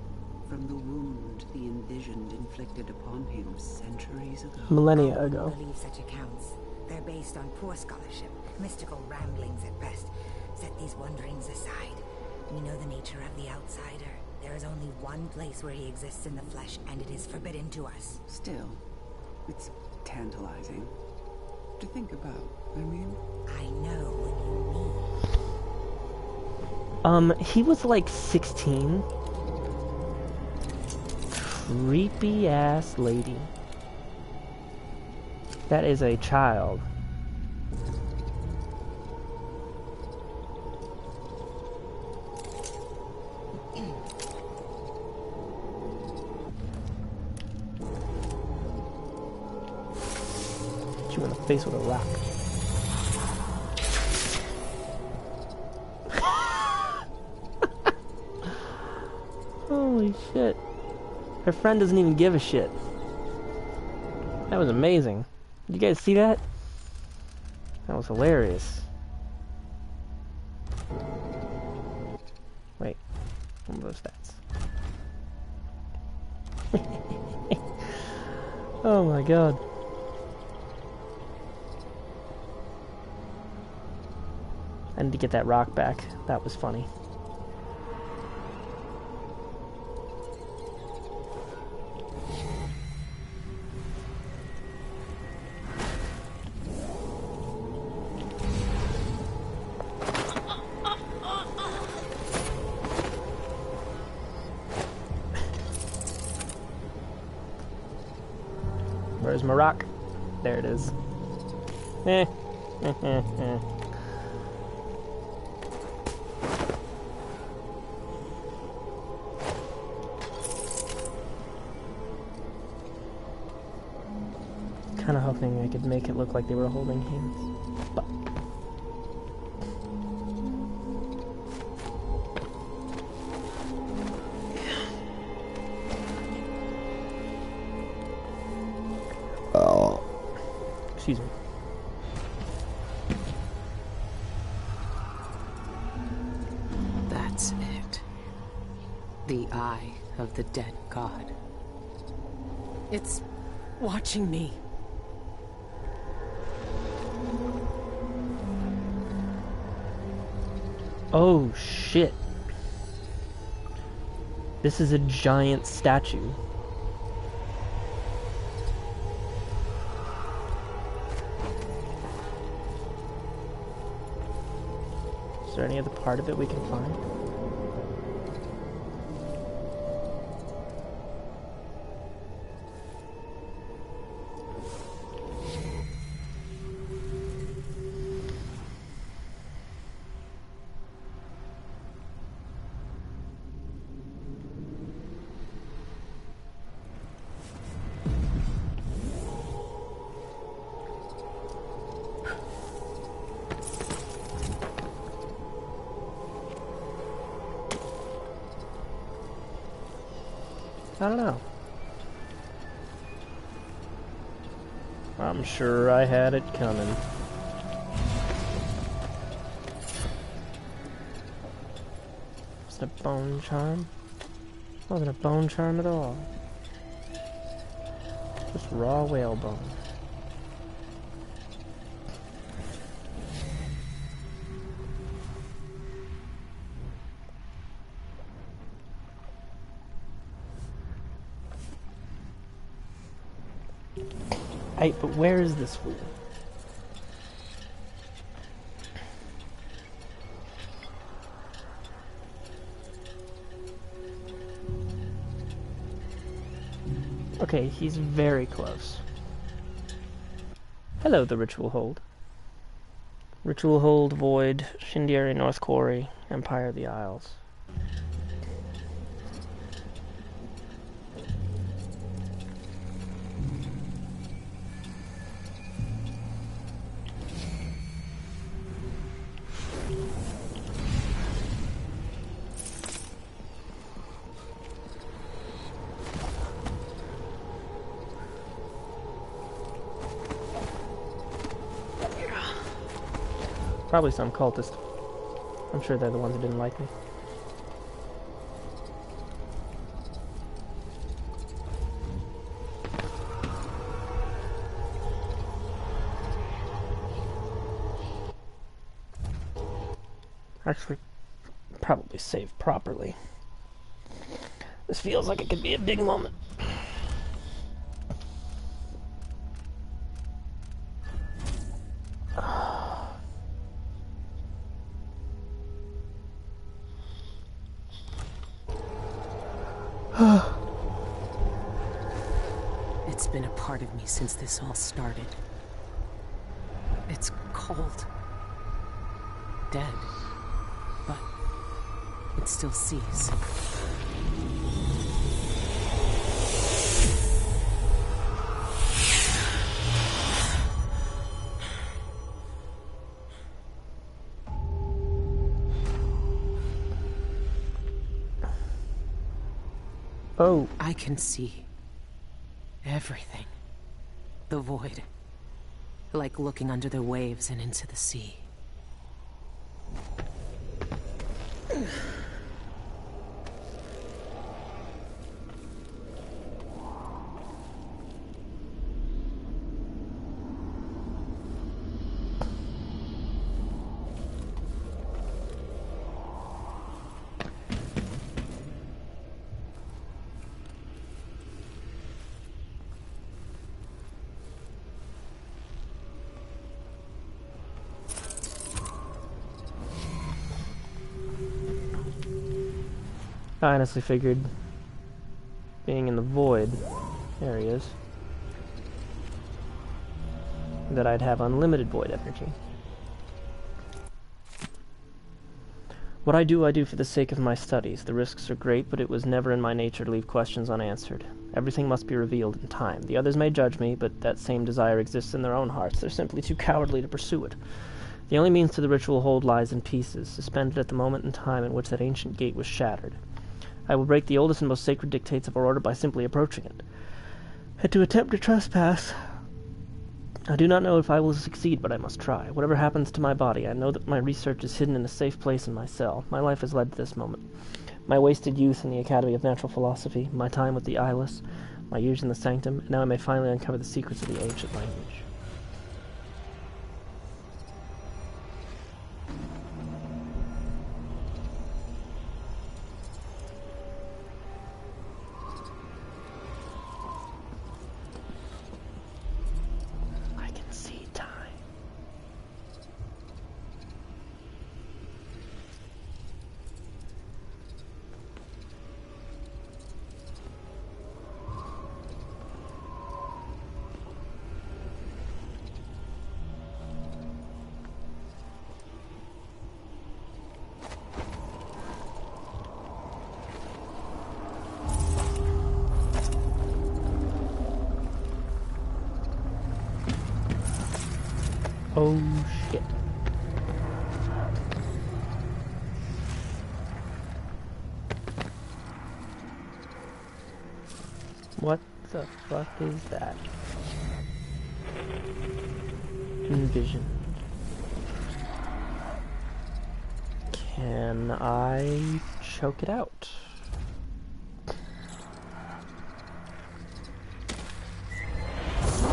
from the wound the envisioned inflicted upon him centuries ago. Millennia I ago. wouldn't believe such accounts. They're based on poor scholarship, mystical ramblings at best. Set these wonderings aside. We know the nature of the outsider. There is only one place where he exists in the flesh, and it is forbidden to us. Still, it's tantalizing to think about. I mean, I know what you mean. He was like 16. Creepy ass lady. That is a child. Hit you in the face with a rock. Holy shit. Her friend doesn't even give a shit. That was amazing. Did you guys see that? That was hilarious. Wait. What were those stats? Oh my god. I need to get that rock back. That was funny. Where's my rock? There it is. Kind of hoping I could make it look like they were holding hands, but excuse me. That's it. The eye of the dead god. It's watching me. Oh shit. This is a giant statue. Is there any other part of it we can find? I don't know. I'm sure I had it coming. Was it a bone charm? Wasn't a bone charm at all. Just raw whale bone. Hey, but where is this fool? Okay, he's very close. Hello, the Ritual Hold. Ritual Hold, Void, Shindieri, North Quarry, Empire of the Isles. Probably some cultist. I'm sure they're the ones who didn't like me. Actually, probably save properly. This feels like it could be a big moment. It's been a part of me since this all started. It's cold. Dead. But it still sees. Oh. I can see everything. The void. Like looking under the waves and into the sea. I honestly figured being in the void areas that I'd have unlimited void energy. What I do for the sake of my studies. The risks are great, but it was never in my nature to leave questions unanswered. Everything must be revealed in time. The others may judge me, but that same desire exists in their own hearts. They're simply too cowardly to pursue it. The only means to the ritual hold lies in pieces, suspended at the moment in time in which that ancient gate was shattered. I will break the oldest and most sacred dictates of our order by simply approaching it. And to attempt to trespass, I do not know if I will succeed, but I must try. Whatever happens to my body, I know that my research is hidden in a safe place in my cell. My life has led to this moment. My wasted youth in the Academy of Natural Philosophy, my time with the eyeless, my years in the sanctum, and now I may finally uncover the secrets of the ancient language. Oh shit. What the fuck is that? Envision. Can I choke it out?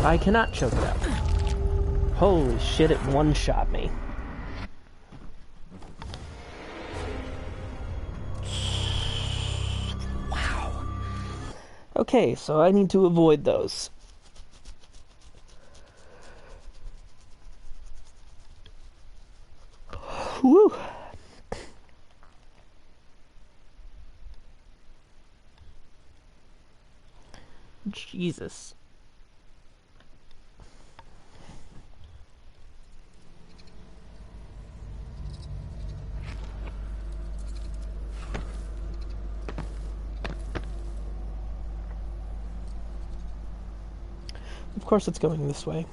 I cannot choke it out. Holy shit, it one-shot me. Wow. Okay, so I need to avoid those. Woo. Jesus. Of course it's going this way.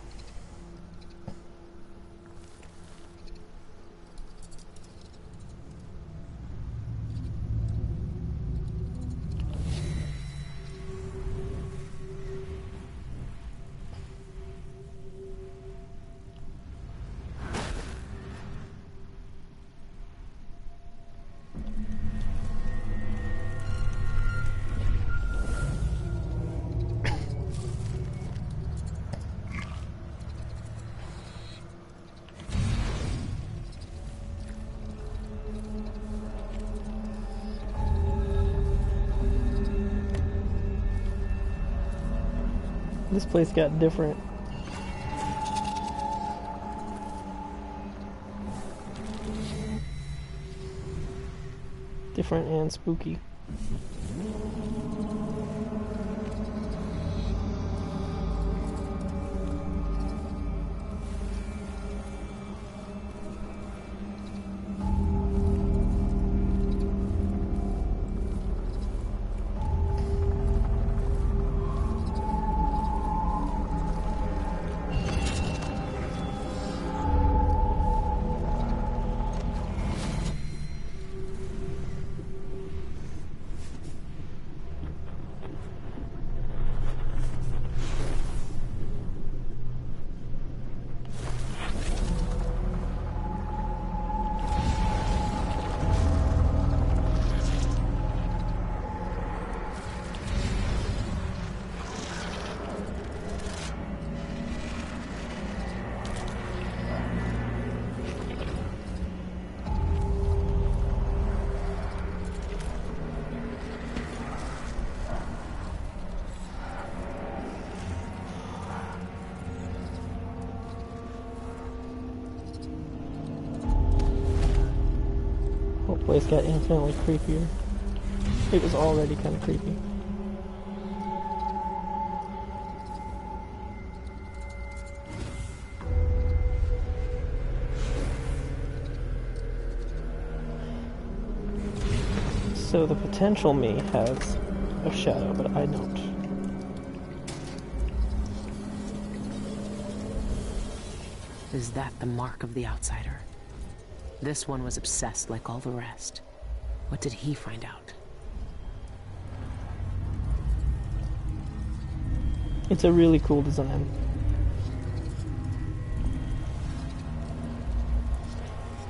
This place got different. Different and spooky. Place got infinitely creepier. It was already kind of creepy. So the potential me has a shadow, but I don't. Is that the mark of the outsider? This one was obsessed like all the rest. What did he find out? It's a really cool design.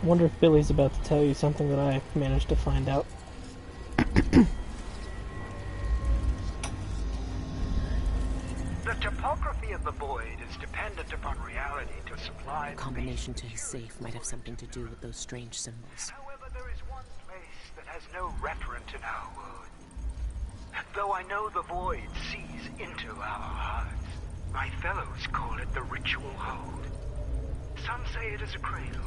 I wonder if Billy's about to tell you something that I managed to find out. The topography of the void is dependent upon reality to supply. A combination to his safe might have something to do with those strange symbols. However, there is one place that has no referent in our world. Though I know the void sees into our hearts, my fellows call it the ritual hold. Some say it is a cradle,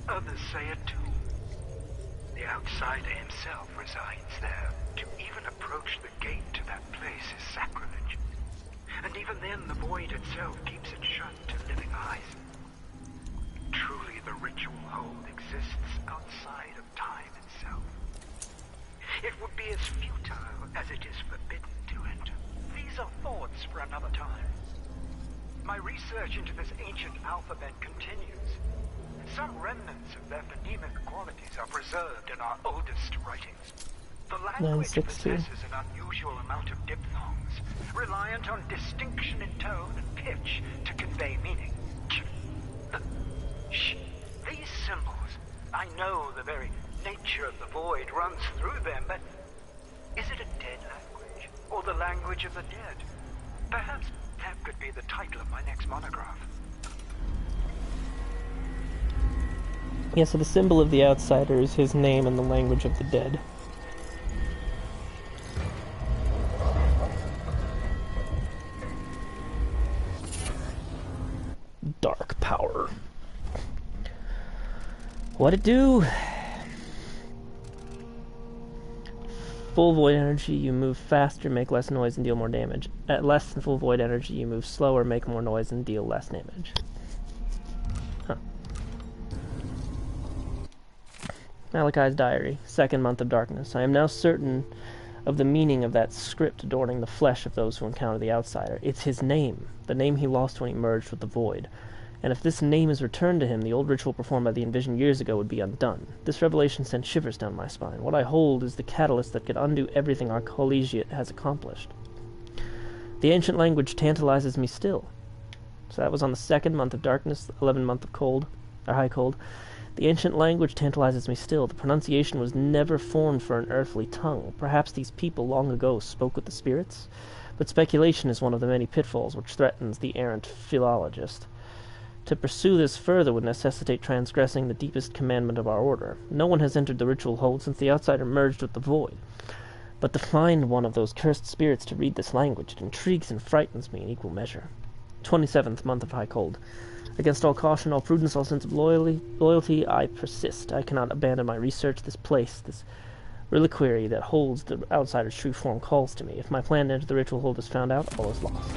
others say a tomb. The outsider himself resides there. To even approach the gate to that place is sacrilege. And even then, the void itself keeps it shut to living eyes. Truly, the ritual hold exists outside of time itself. It would be as futile as it is forbidden to enter. These are thoughts for another time. My research into this ancient alphabet continues. Some remnants of their phonemic qualities are preserved in our oldest writings. The language 962. possesses an unusual amount of diphthongs, reliant on distinction in tone and pitch to convey meaning. These symbols, I know the very nature of the void runs through them, but is it a dead language, or the language of the dead? Perhaps that could be the title of my next monograph. Yeah, so the symbol of the outsider is his name in the language of the dead. Dark power. What it do? Full void energy, you move faster, make less noise, and deal more damage. At less than full void energy, you move slower, make more noise, and deal less damage. Huh. Malachi's Diary, 2nd month of darkness. I am now certain of the meaning of that script adorning the flesh of those who encounter the outsider. It's his name, the name he lost when he merged with the void. And if this name is returned to him, the old ritual performed by the Envision years ago would be undone. This revelation sent shivers down my spine. What I hold is the catalyst that could undo everything our collegiate has accomplished. The ancient language tantalizes me still. So that was on the 2nd month of darkness, 11th month of cold, or high cold. The ancient language tantalizes me still. The pronunciation was never formed for an earthly tongue. Perhaps these people long ago spoke with the spirits? But speculation is one of the many pitfalls which threatens the errant philologist. To pursue this further would necessitate transgressing the deepest commandment of our order. No one has entered the ritual hold since the outsider merged with the void. But to find one of those cursed spirits to read this language, it intrigues and frightens me in equal measure. 27th month of high cold. Against all caution, all prudence, all sense of loyalty, I persist. I cannot abandon my research. This place, this reliquary that holds the outsider's true form calls to me. If my plan to enter the ritual hold is found out, all is lost.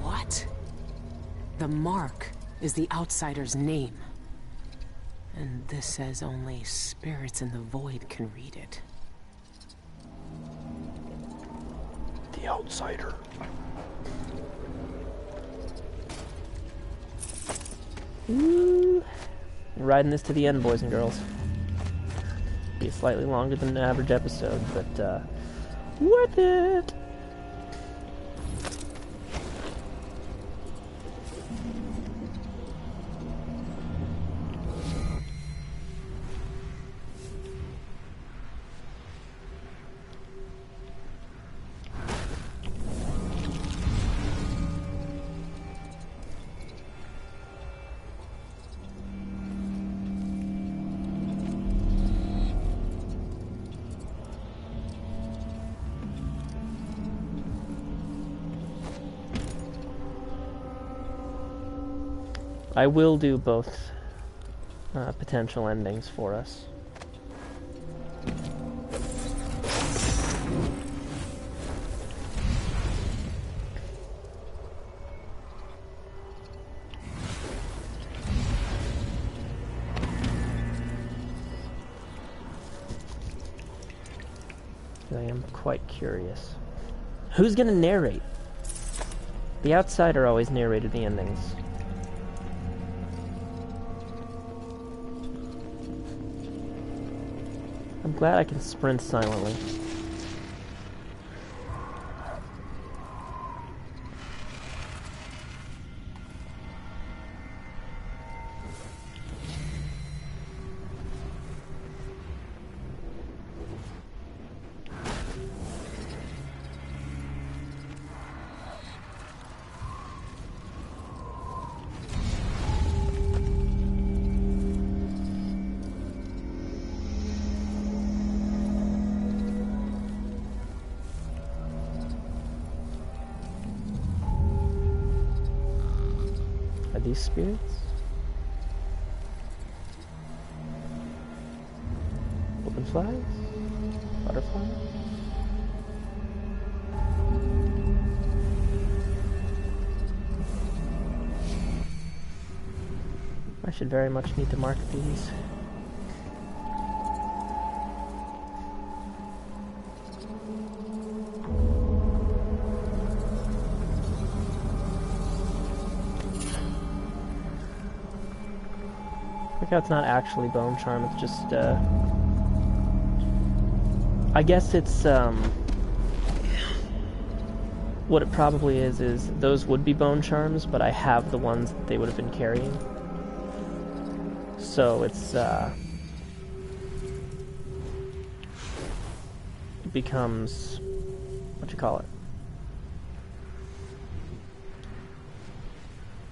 What? The mark is the outsider's name. And this says only spirits in the void can read it. The outsider. Ooh. Riding this to the end, boys and girls. Be slightly longer than an average episode, but worth it. I will do both potential endings for us. I am quite curious. Who's gonna narrate? The outsider always narrated the endings. I'm glad I can sprint silently. Are these spirits? Open flags? Butterflies? I should very much need to mark these. It's not actually bone charm, it's just, I guess it's, what it probably is those would be bone charms, but I have the ones that they would have been carrying. So it's, it becomes, what you call it?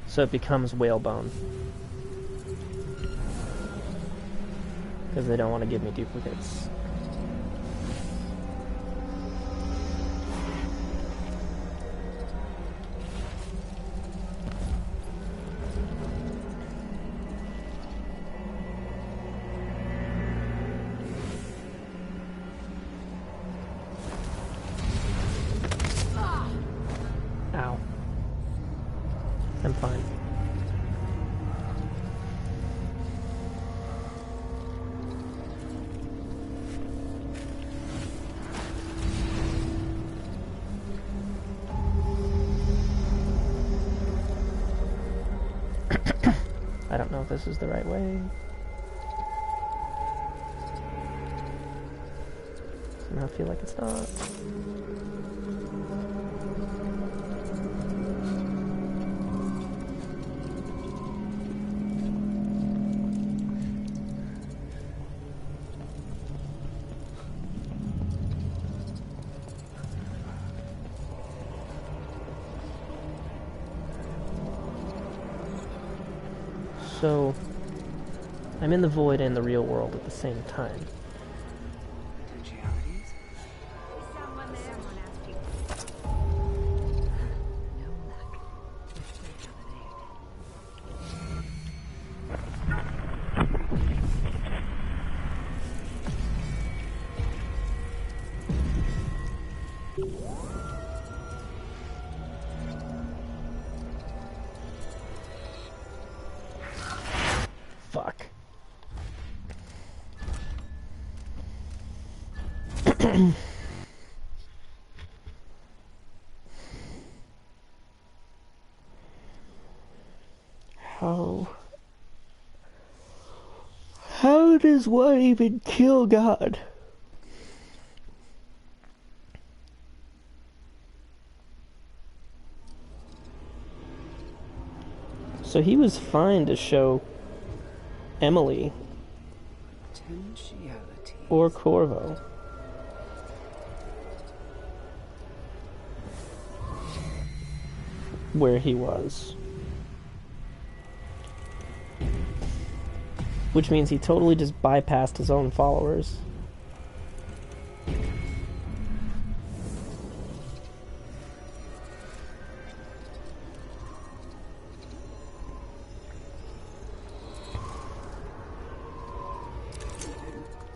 So it becomes whalebone. Because they don't want to give me duplicates. Ow. I'm fine. I don't know if this is the right way. Somehow feel like it's not. So, I'm in the void and the real world at the same time. Potentialities? fuck. How does one even kill God? So he was fine to show Emily or Corvo. Where he was. Which means he totally just bypassed his own followers.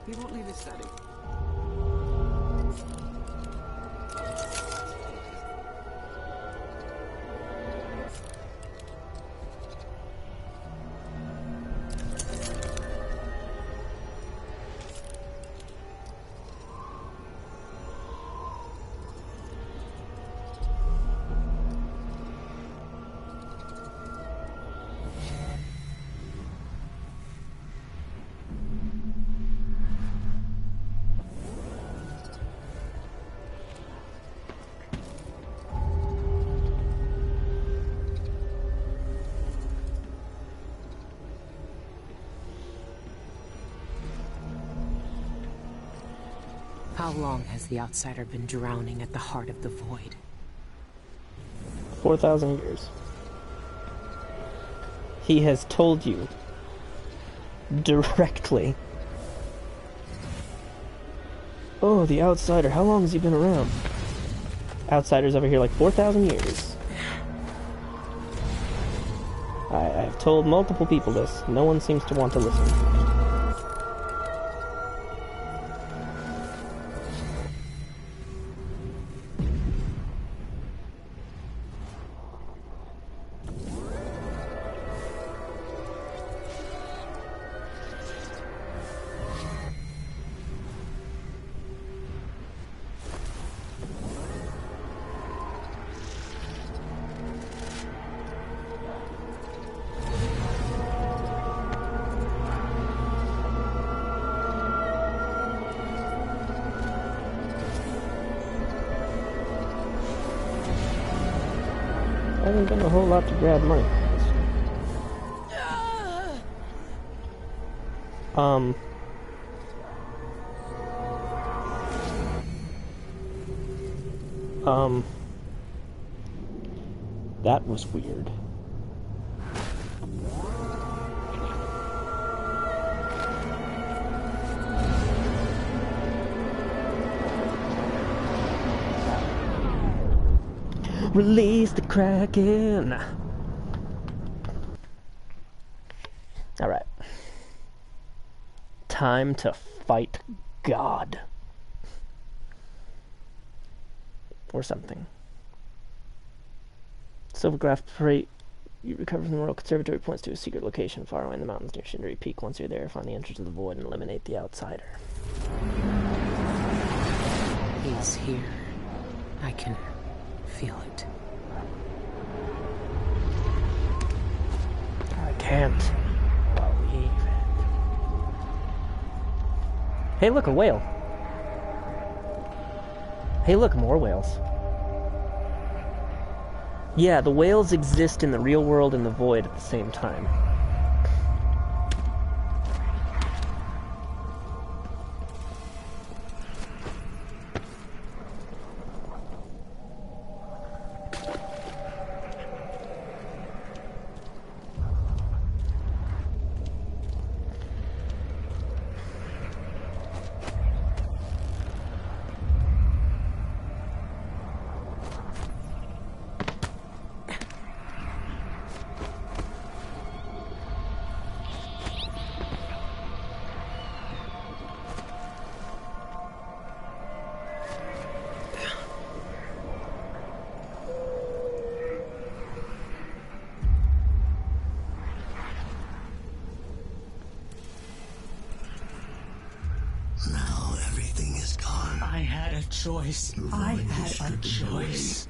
He won't leave his study. How long has the outsider been drowning at the heart of the void? 4,000 years. He has told you directly. Oh, the outsider. How long has he been around? Outsiders over here like 4,000 years. I've told multiple people this. No one seems to want to listen. Hasn't done a whole lot to grab money. That was weird. Release the Kraken! Alright. Time to fight God. Or something. Silvergraph Parade you recover from the Royal Conservatory points to a secret location far away in the mountains near Shindery Peak. Once you're there, find the entrance to the void and eliminate the outsider. He's here. I can feel it. I can't believe it. Hey, look, a whale. Hey, look, more whales. Yeah, the whales exist in the real world and the void at the same time. everything is gone. I had a choice. I had a choice.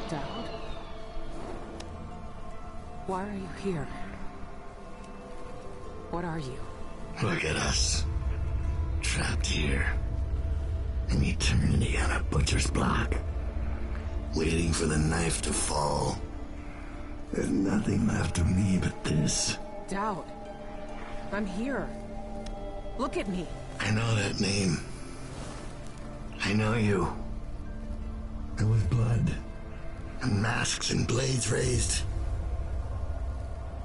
Dowd? Why are you here? What are you? Look at us. Trapped here. An eternity on a butcher's block. Waiting for the knife to fall. There's nothing left of me but this. Dowd. I'm here. Look at me. I know that name. I know you. There was blood. And masks and blades raised.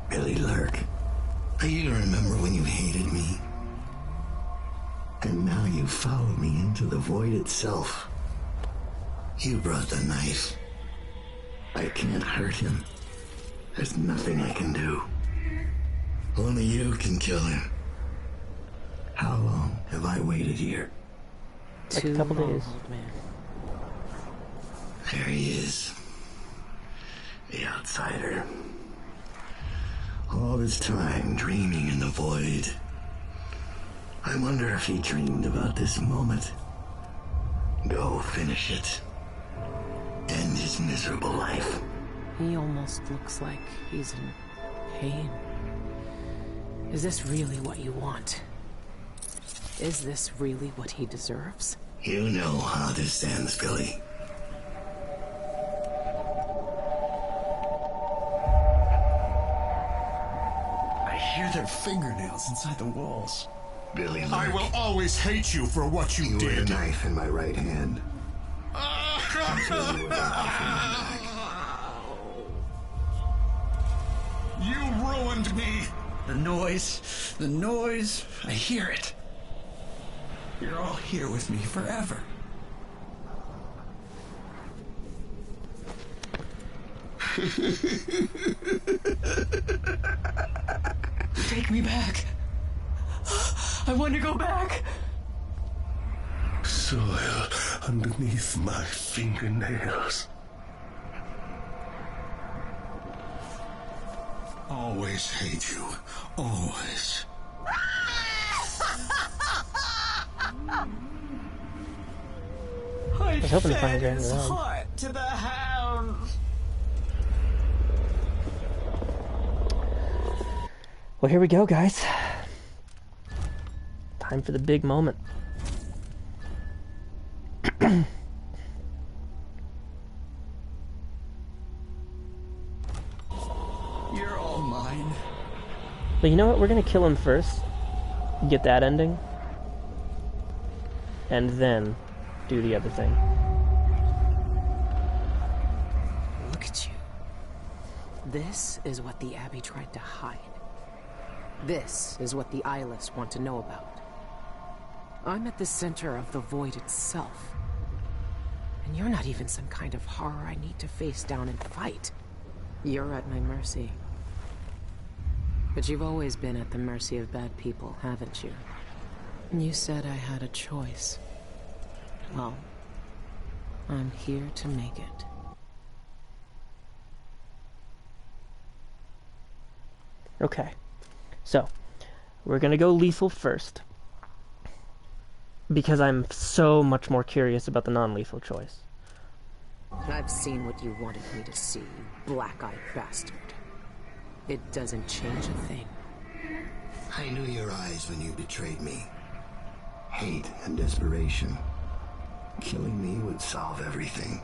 Billy Lurk. I even remember when you hated me. And now you followed me into the void itself. You brought the knife. I can't hurt him. There's nothing I can do. Only you can kill him. How long have I waited here? Like a couple days. Old man. There he is. The outsider. All this time dreaming in the void. I wonder if he dreamed about this moment. Go finish it. End his miserable life. He almost looks like he's in pain. Is this really what you want? Is this really what he deserves? You know how this ends, Billy. I hear their fingernails inside the walls. Billy Lurk. I will always hate you for what you You were did. the knife in my right hand. Until you were the knife in my back. You ruined me. The noise, I hear it. You're all here with me forever. Take me back. I want to go back. Soil underneath my fingernails. Always hate you. Always. I was hoping to find Grand his Round. heart to the hounds. Well, here we go, guys. Time for the big moment. You're all mine. But you know what? We're gonna kill him first. Get that ending. And then do the other thing. Look at you. This is what the Abbey tried to hide. This is what the eyeless want to know about. I'm at the center of the void itself. And you're not even some kind of horror I need to face down and fight. You're at my mercy. But you've always been at the mercy of bad people, haven't you? You said I had a choice. Well, I'm here to make it. Okay. So, we're gonna go lethal first. Because I'm so much more curious about the non-lethal choice. I've seen what you wanted me to see, you black-eyed bastard. It doesn't change a thing. I knew your eyes when you betrayed me. Hate and desperation. Killing me would solve everything.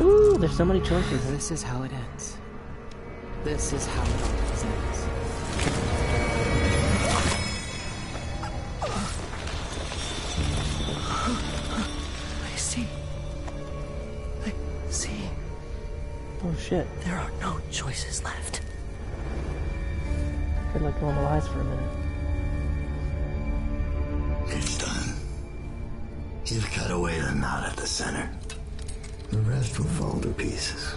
Ooh, there's so many choices. This is how it ends. This is how it always ends. I see. Oh shit. There are no choices left. I'd like normal eyes for a minute. It's done. You've cut away the knot at the center. The rest will fall to pieces.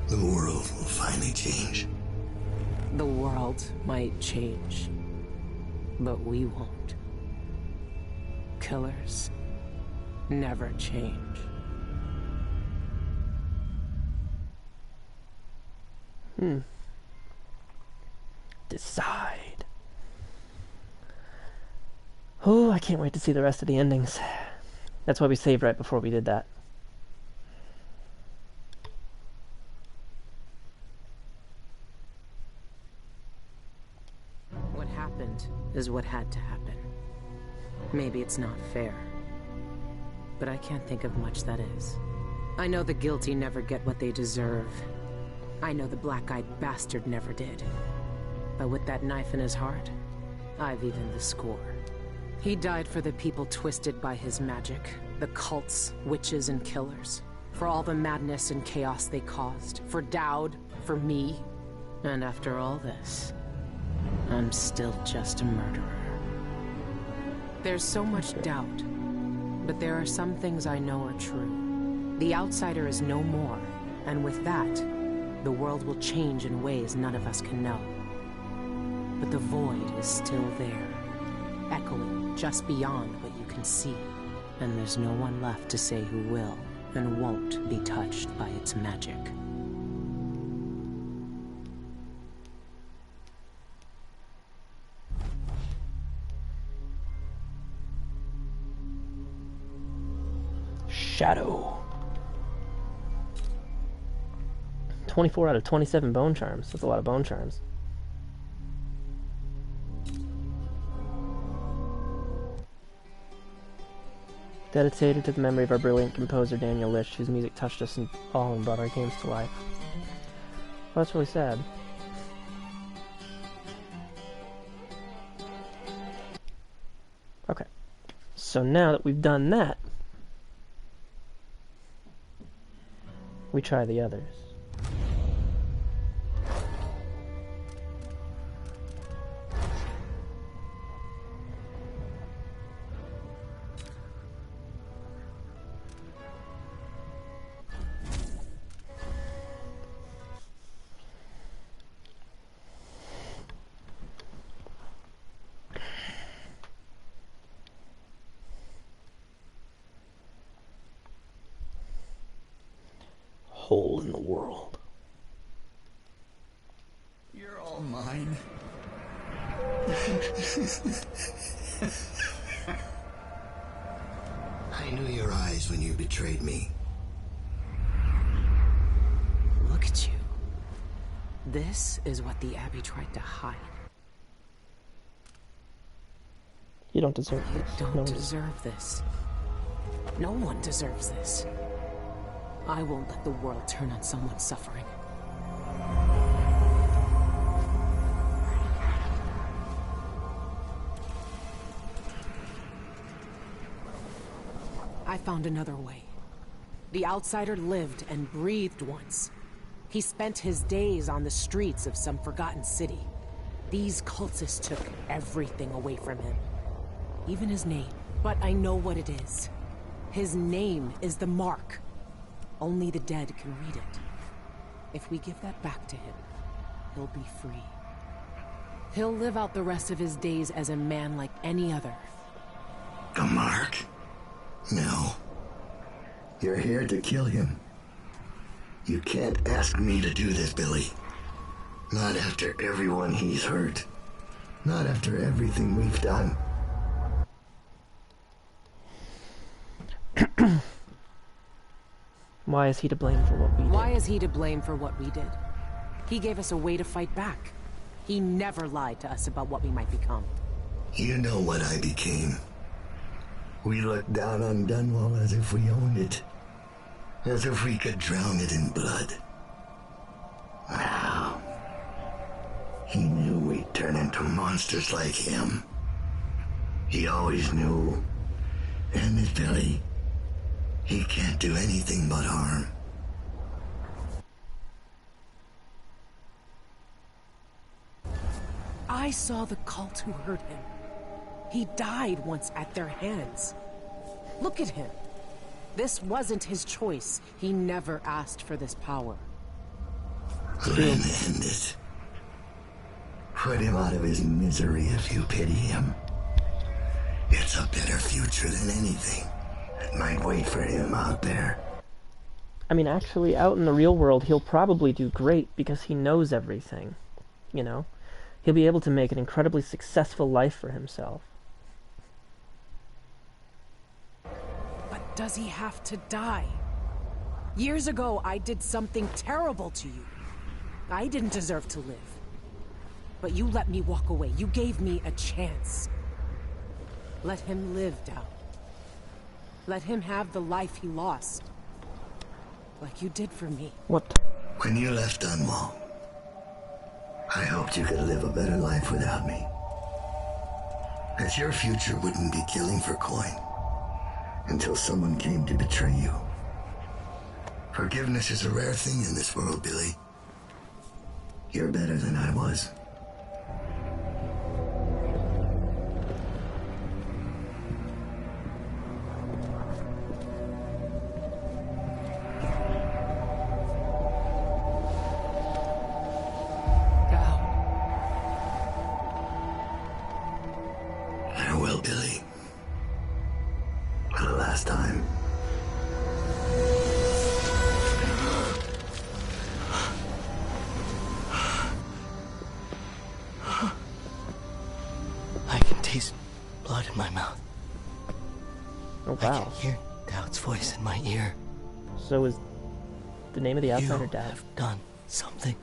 The world will finally change. The world might change, but we won't. killers never change. Decide. Oh, I can't wait to see the rest of the endings. That's why we saved right before we did that. What happened is what had to happen. Maybe it's not fair, but I can't think of much that is. I know the guilty never get what they deserve. I know the black-eyed bastard never did. But with that knife in his heart, I've evened the score. He died for the people twisted by his magic, the cults, witches, and killers. For all the madness and chaos they caused. For Dowd, for me. And after all this, I'm still just a murderer. There's so much doubt, but there are some things I know are true. The outsider is no more, and with that, the world will change in ways none of us can know. But the void is still there, echoing just beyond what you can see. And there's no one left to say who will and won't be touched by its magic. Shadow. 24 out of 27 bone charms. That's a lot of bone charms. Dedicated to the memory of our brilliant composer Daniel Lish, whose music touched us all and brought our games to life. Well, that's really sad. Okay. So now that we've done that, we try the others. Hole in the world. You're all mine. I knew your eyes when you betrayed me. Look at you. This is what the Abbey tried to hide. You don't deserve You this. don't No one deserve this. No one deserves this. I won't let the world turn on someone suffering. I found another way. The outsider lived and breathed once. He spent his days on the streets of some forgotten city. These cultists took everything away from him. Even his name. But I know what it is. His name is the Mark. Only the dead can read it. If we give that back to him, he'll be free. He'll live out the rest of his days as a man like any other. The Mark? No. You're here to kill him. You can't ask me to do this, Billy. Not after everyone he's hurt. Not after everything we've done. Why is he to blame for what we did? Why is he to blame for what we did? He gave us a way to fight back. He never lied to us about what we might become. You know what I became. We looked down on Dunwall as if we owned it. As if we could drown it in blood. Wow. He knew we'd turn into monsters like him. He always knew. And this Billy, he can't do anything but harm. I saw the cult who hurt him. He died once at their hands. Look at him. This wasn't his choice. He never asked for this power. Let him end it. Put him out of his misery if you pity him. It's There's a better future than anything that might wait for him out there. I mean, actually, out in the real world, he'll probably do great because he knows everything, you know? He'll be able to make an incredibly successful life for himself. But does he have to die? Years ago, I did something terrible to you. I didn't deserve to live. But you let me walk away. You gave me a chance. Let him live, Dao. Let him have the life he lost. Like you did for me. What? When you left Dunwall, I hoped you could live a better life without me. That your future wouldn't be killing for coin until someone came to betray you. Forgiveness is a rare thing in this world, Billy. You're better than I was. Farewell, Billy. For the last time. I can taste blood in my mouth. Oh, I wow. can hear Dowd's voice in my ear. So is the name of the outsider You Dad? have done something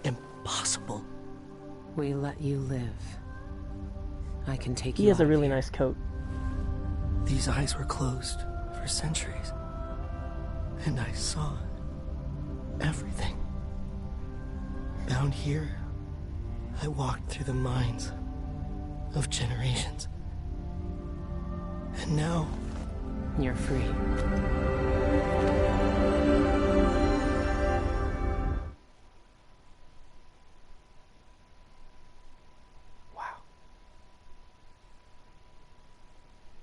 impossible. We let you live. I can take you. He has a out of really here. nice coat. These eyes were closed for centuries. And I saw everything. Down here, I walked through the minds of generations. And now, You're free. Wow.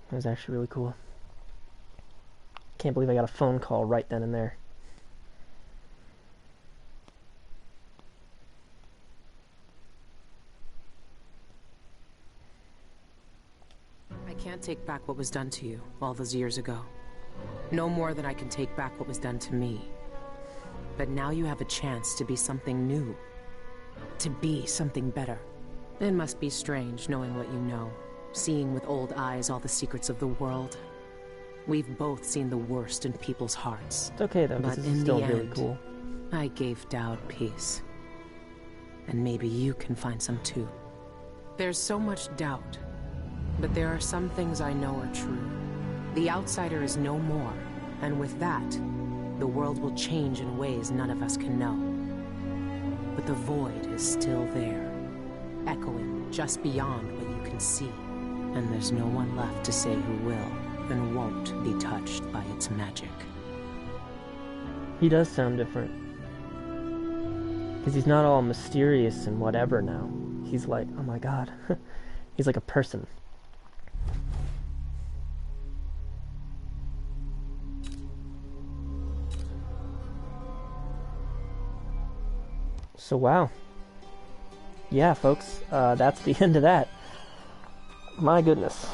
That was actually really cool. Can't believe I got a phone call right then and there. I can't take back what was done to you all those years ago. No more than I can take back what was done to me. But now you have a chance to be something new. To be something better. It must be strange knowing what you know. Seeing with old eyes all the secrets of the world. We've both seen the worst in people's hearts. It's okay though, But because this in is still the really end, cool. I gave Dowd peace. And maybe you can find some too. There's so much doubt. But there are some things I know are true. The outsider is no more, and with that, the world will change in ways none of us can know. But the void is still there, echoing just beyond what you can see. And there's no one left to say who will and won't be touched by its magic. He does sound different. Because he's not all mysterious and whatever now. He's like, oh my god. He's like a person. So wow. Yeah, folks, that's the end of that. My goodness.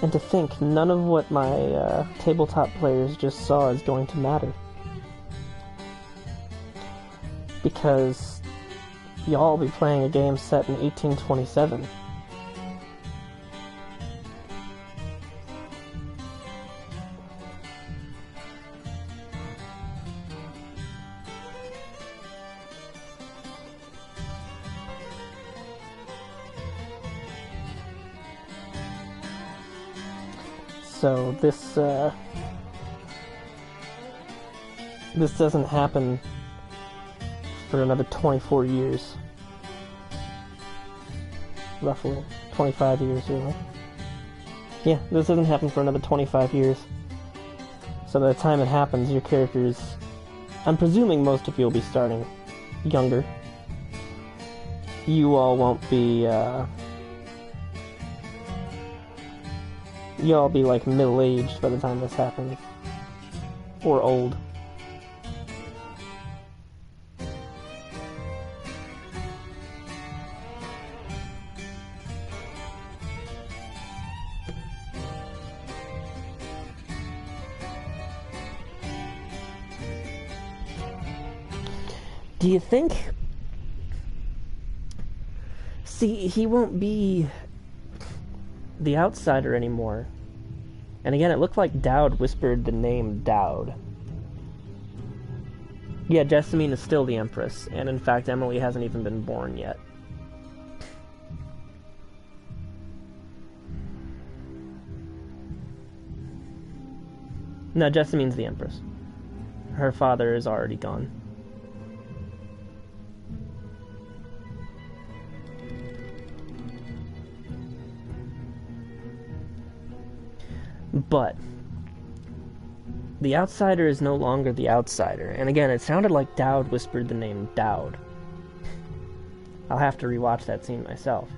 And to think, none of what my tabletop players just saw is going to matter. Because y'all will be playing a game set in 1827. So this doesn't happen for another 24 years. Roughly. 25 years, really. Yeah, this doesn't happen for another 25 years. So by the time it happens, your characters... I'm presuming most of you will be starting younger. you all won't be, you'll all be, like, middle-aged by the time this happens. Or old. Do you think... See, he won't be the outsider anymore. And again, it looked like Dowd whispered the name Dowd. Yeah, Jessamine is still the Empress, and in fact, Emily hasn't even been born yet. No, Jessamine's the Empress. Her father is already gone. But the outsider is no longer the outsider. And again, it sounded like Dowd whispered the name Dowd. I'll have to rewatch that scene myself.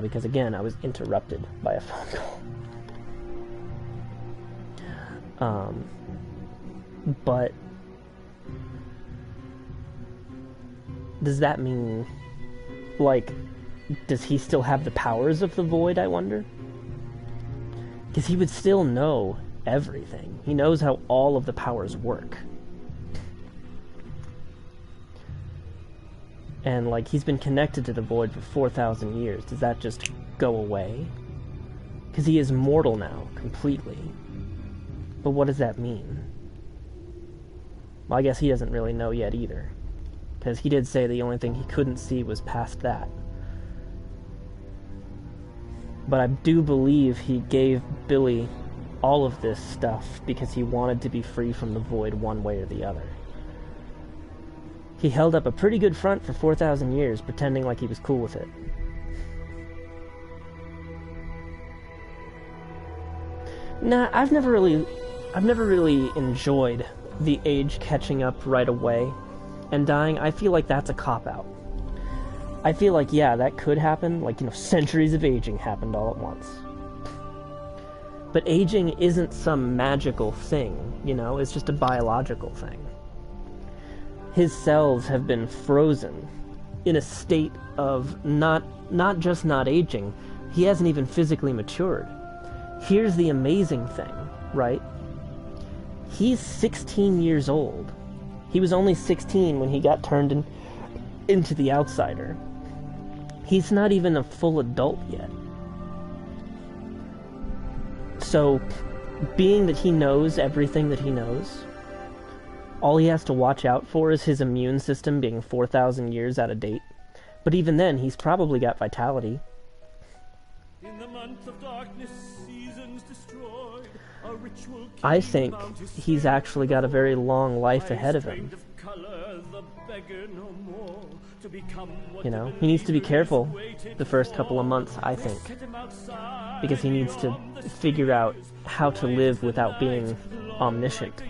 Because again, I was interrupted by a phone call. But does that mean, like, does he still have the powers of the Void, I wonder? Because he would still know everything. He knows how all of the powers work. And, like, he's been connected to the Void for 4,000 years. Does that just go away? Because he is mortal now, completely. But what does that mean? Well, I guess he doesn't really know yet either. Because he did say the only thing he couldn't see was past that. But I do believe he gave Billy all of this stuff because he wanted to be free from the Void one way or the other. He held up a pretty good front for 4,000 years, pretending like he was cool with it. Nah, I've never really enjoyed the age catching up right away and dying. I feel like that's a cop-out. I feel like, yeah, that could happen. Like, you know, centuries of aging happened all at once. But aging isn't some magical thing, you know? It's just a biological thing. His cells have been frozen in a state of not just not aging. He hasn't even physically matured. Here's the amazing thing, right? He's 16 years old. He was only 16 when he got turned into the outsider. He's not even a full adult yet. So, being that he knows everything that he knows, all he has to watch out for is his immune system being 4,000 years out of date. But even then, he's probably got vitality. In the month of darkness, seasons destroyed, a ritual I think he's actually got a very long life ahead of him. You know, he needs to be careful the first couple of months, I think. Because he needs to figure out how to live without being omniscient.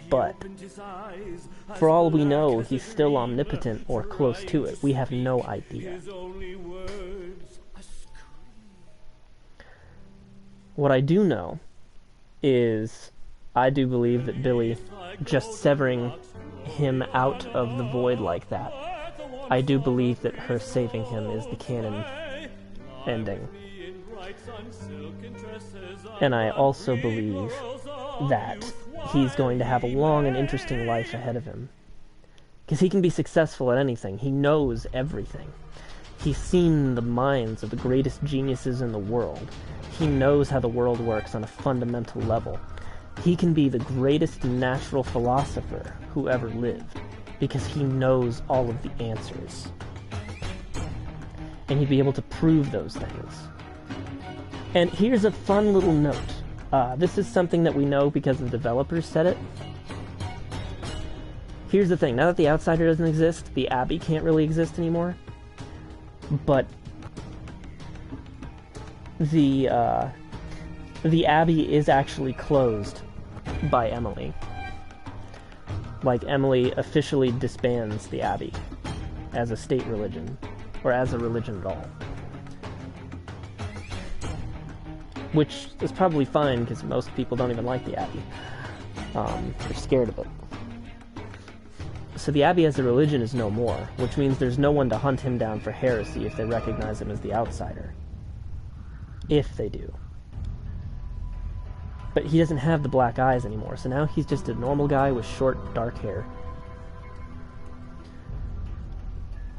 But, for all we know, he's still omnipotent or close to it. We have no idea. What I do know is I do believe that Billy just severing him out of the Void like that, I do believe that her saving him is the canon ending. And I also believe that he's going to have a long and interesting life ahead of him. Because he can be successful at anything. He knows everything. He's seen the minds of the greatest geniuses in the world. He knows how the world works on a fundamental level. He can be the greatest natural philosopher who ever lived, because he knows all of the answers. And he'd be able to prove those things. And here's a fun little note. This is something that we know because the developers said it. Here's the thing, now that the Outsider doesn't exist, the Abbey can't really exist anymore. But the Abbey is actually closed by Emily. Like, Emily officially disbands the Abbey as a state religion, or as a religion at all. Which is probably fine, because most people don't even like the Abbey. They're scared of it. So the Abbey as a religion is no more, which means there's no one to hunt him down for heresy if they recognize him as the outsider. If they do. But he doesn't have the black eyes anymore, so now he's just a normal guy with short, dark hair.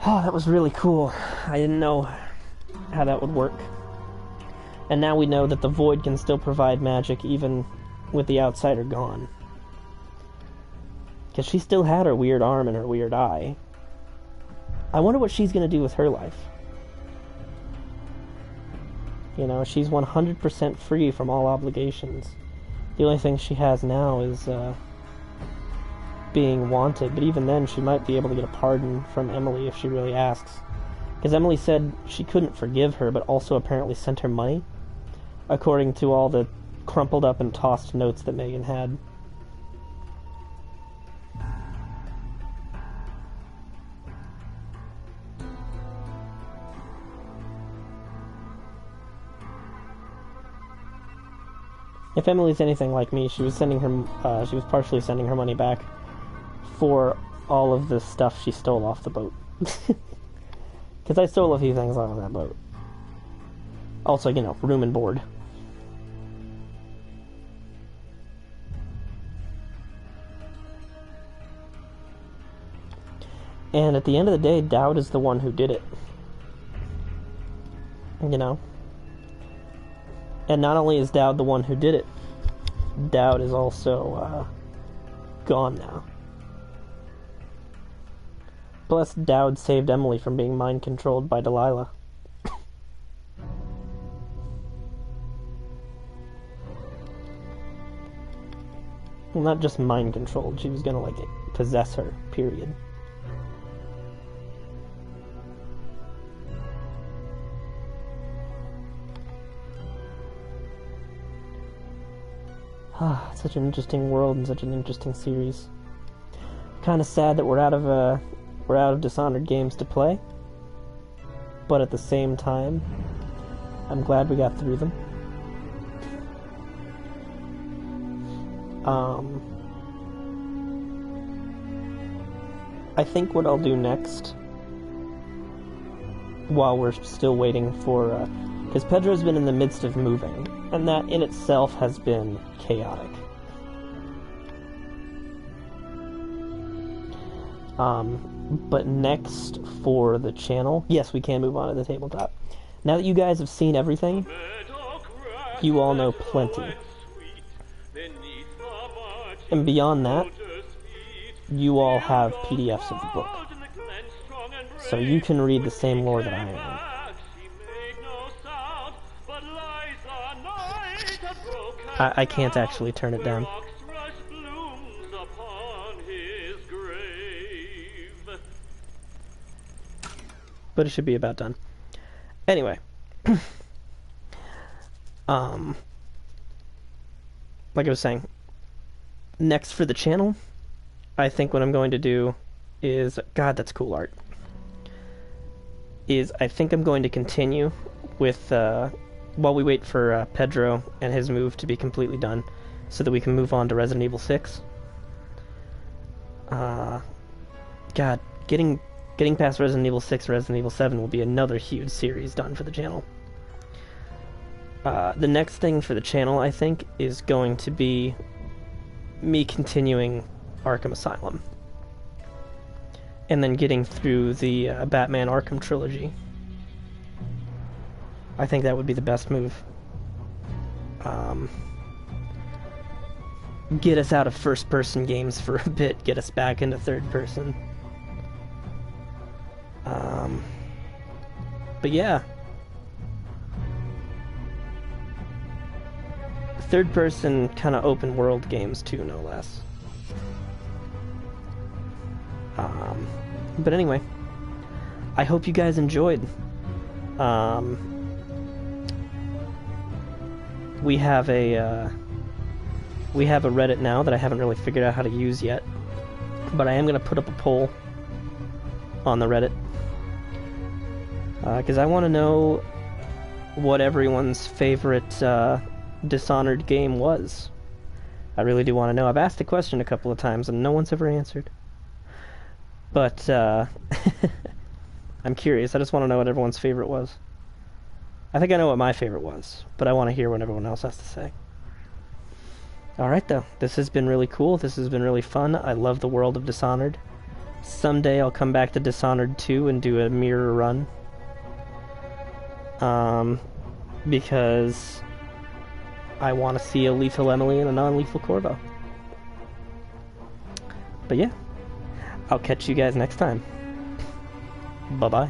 Oh, that was really cool. I didn't know how that would work. And now we know that the Void can still provide magic even with the outsider gone. Because she still had her weird arm and her weird eye. I wonder what she's going to do with her life. You know, she's 100% free from all obligations. The only thing she has now is being wanted, but even then she might be able to get a pardon from Emily if she really asks. Because Emily said she couldn't forgive her, but also apparently sent her money, according to all the crumpled up and tossed notes that Megan had. If Emily's anything like me, she was sending her, she was partially sending her money back for all of the stuff she stole off the boat. Because I stole a few things off of that boat. Also, you know, room and board. And at the end of the day, Dowd is the one who did it. You know? And not only is Dowd the one who did it, Dowd is also gone now. Plus, Dowd saved Emily from being mind-controlled by Delilah. Well, not just mind-controlled, she was gonna, like, possess her, period. Such an interesting world and such an interesting series. Kind of sad that we're out of Dishonored games to play, but at the same time, I'm glad we got through them. I think what I'll do next, while we're still waiting for, because Pedro's been in the midst of moving, and that in itself has been chaotic. But next for the channel, yes, we can move on to the tabletop. Now that you guys have seen everything, you all know plenty. And beyond that, you all have PDFs of the book. So you can read the same lore that I am. I can't actually turn it down. But it should be about done. Anyway. Like I was saying, next for the channel, I think what I'm going to do is... God, that's cool art. I think I'm going to continue with... while we wait for Pedro and his move to be completely done, so that we can move on to Resident Evil 6. God, getting past Resident Evil 6 and Resident Evil 7 will be another huge series done for the channel. The next thing for the channel, I think, is going to be me continuing Arkham Asylum. And then getting through the Batman Arkham trilogy. I think that would be the best move. Get us out of first-person games for a bit, get us back into third-person. But yeah. Third-person kind of open-world games too, no less. But anyway, I hope you guys enjoyed. We have a Reddit now that I haven't really figured out how to use yet, but I am going to put up a poll on the Reddit. Because I want to know what everyone's favorite Dishonored game was. I really do want to know. I've asked the question a couple of times and no one's ever answered. But I'm curious. I just want to know what everyone's favorite was. I think I know what my favorite was, but I want to hear what everyone else has to say. Alright though, this has been really cool. This has been really fun. I love the world of Dishonored. Someday I'll come back to Dishonored 2 and do a mirror run. Because I want to see a lethal Emily and a non-lethal Corvo. But yeah, I'll catch you guys next time. Bye-bye.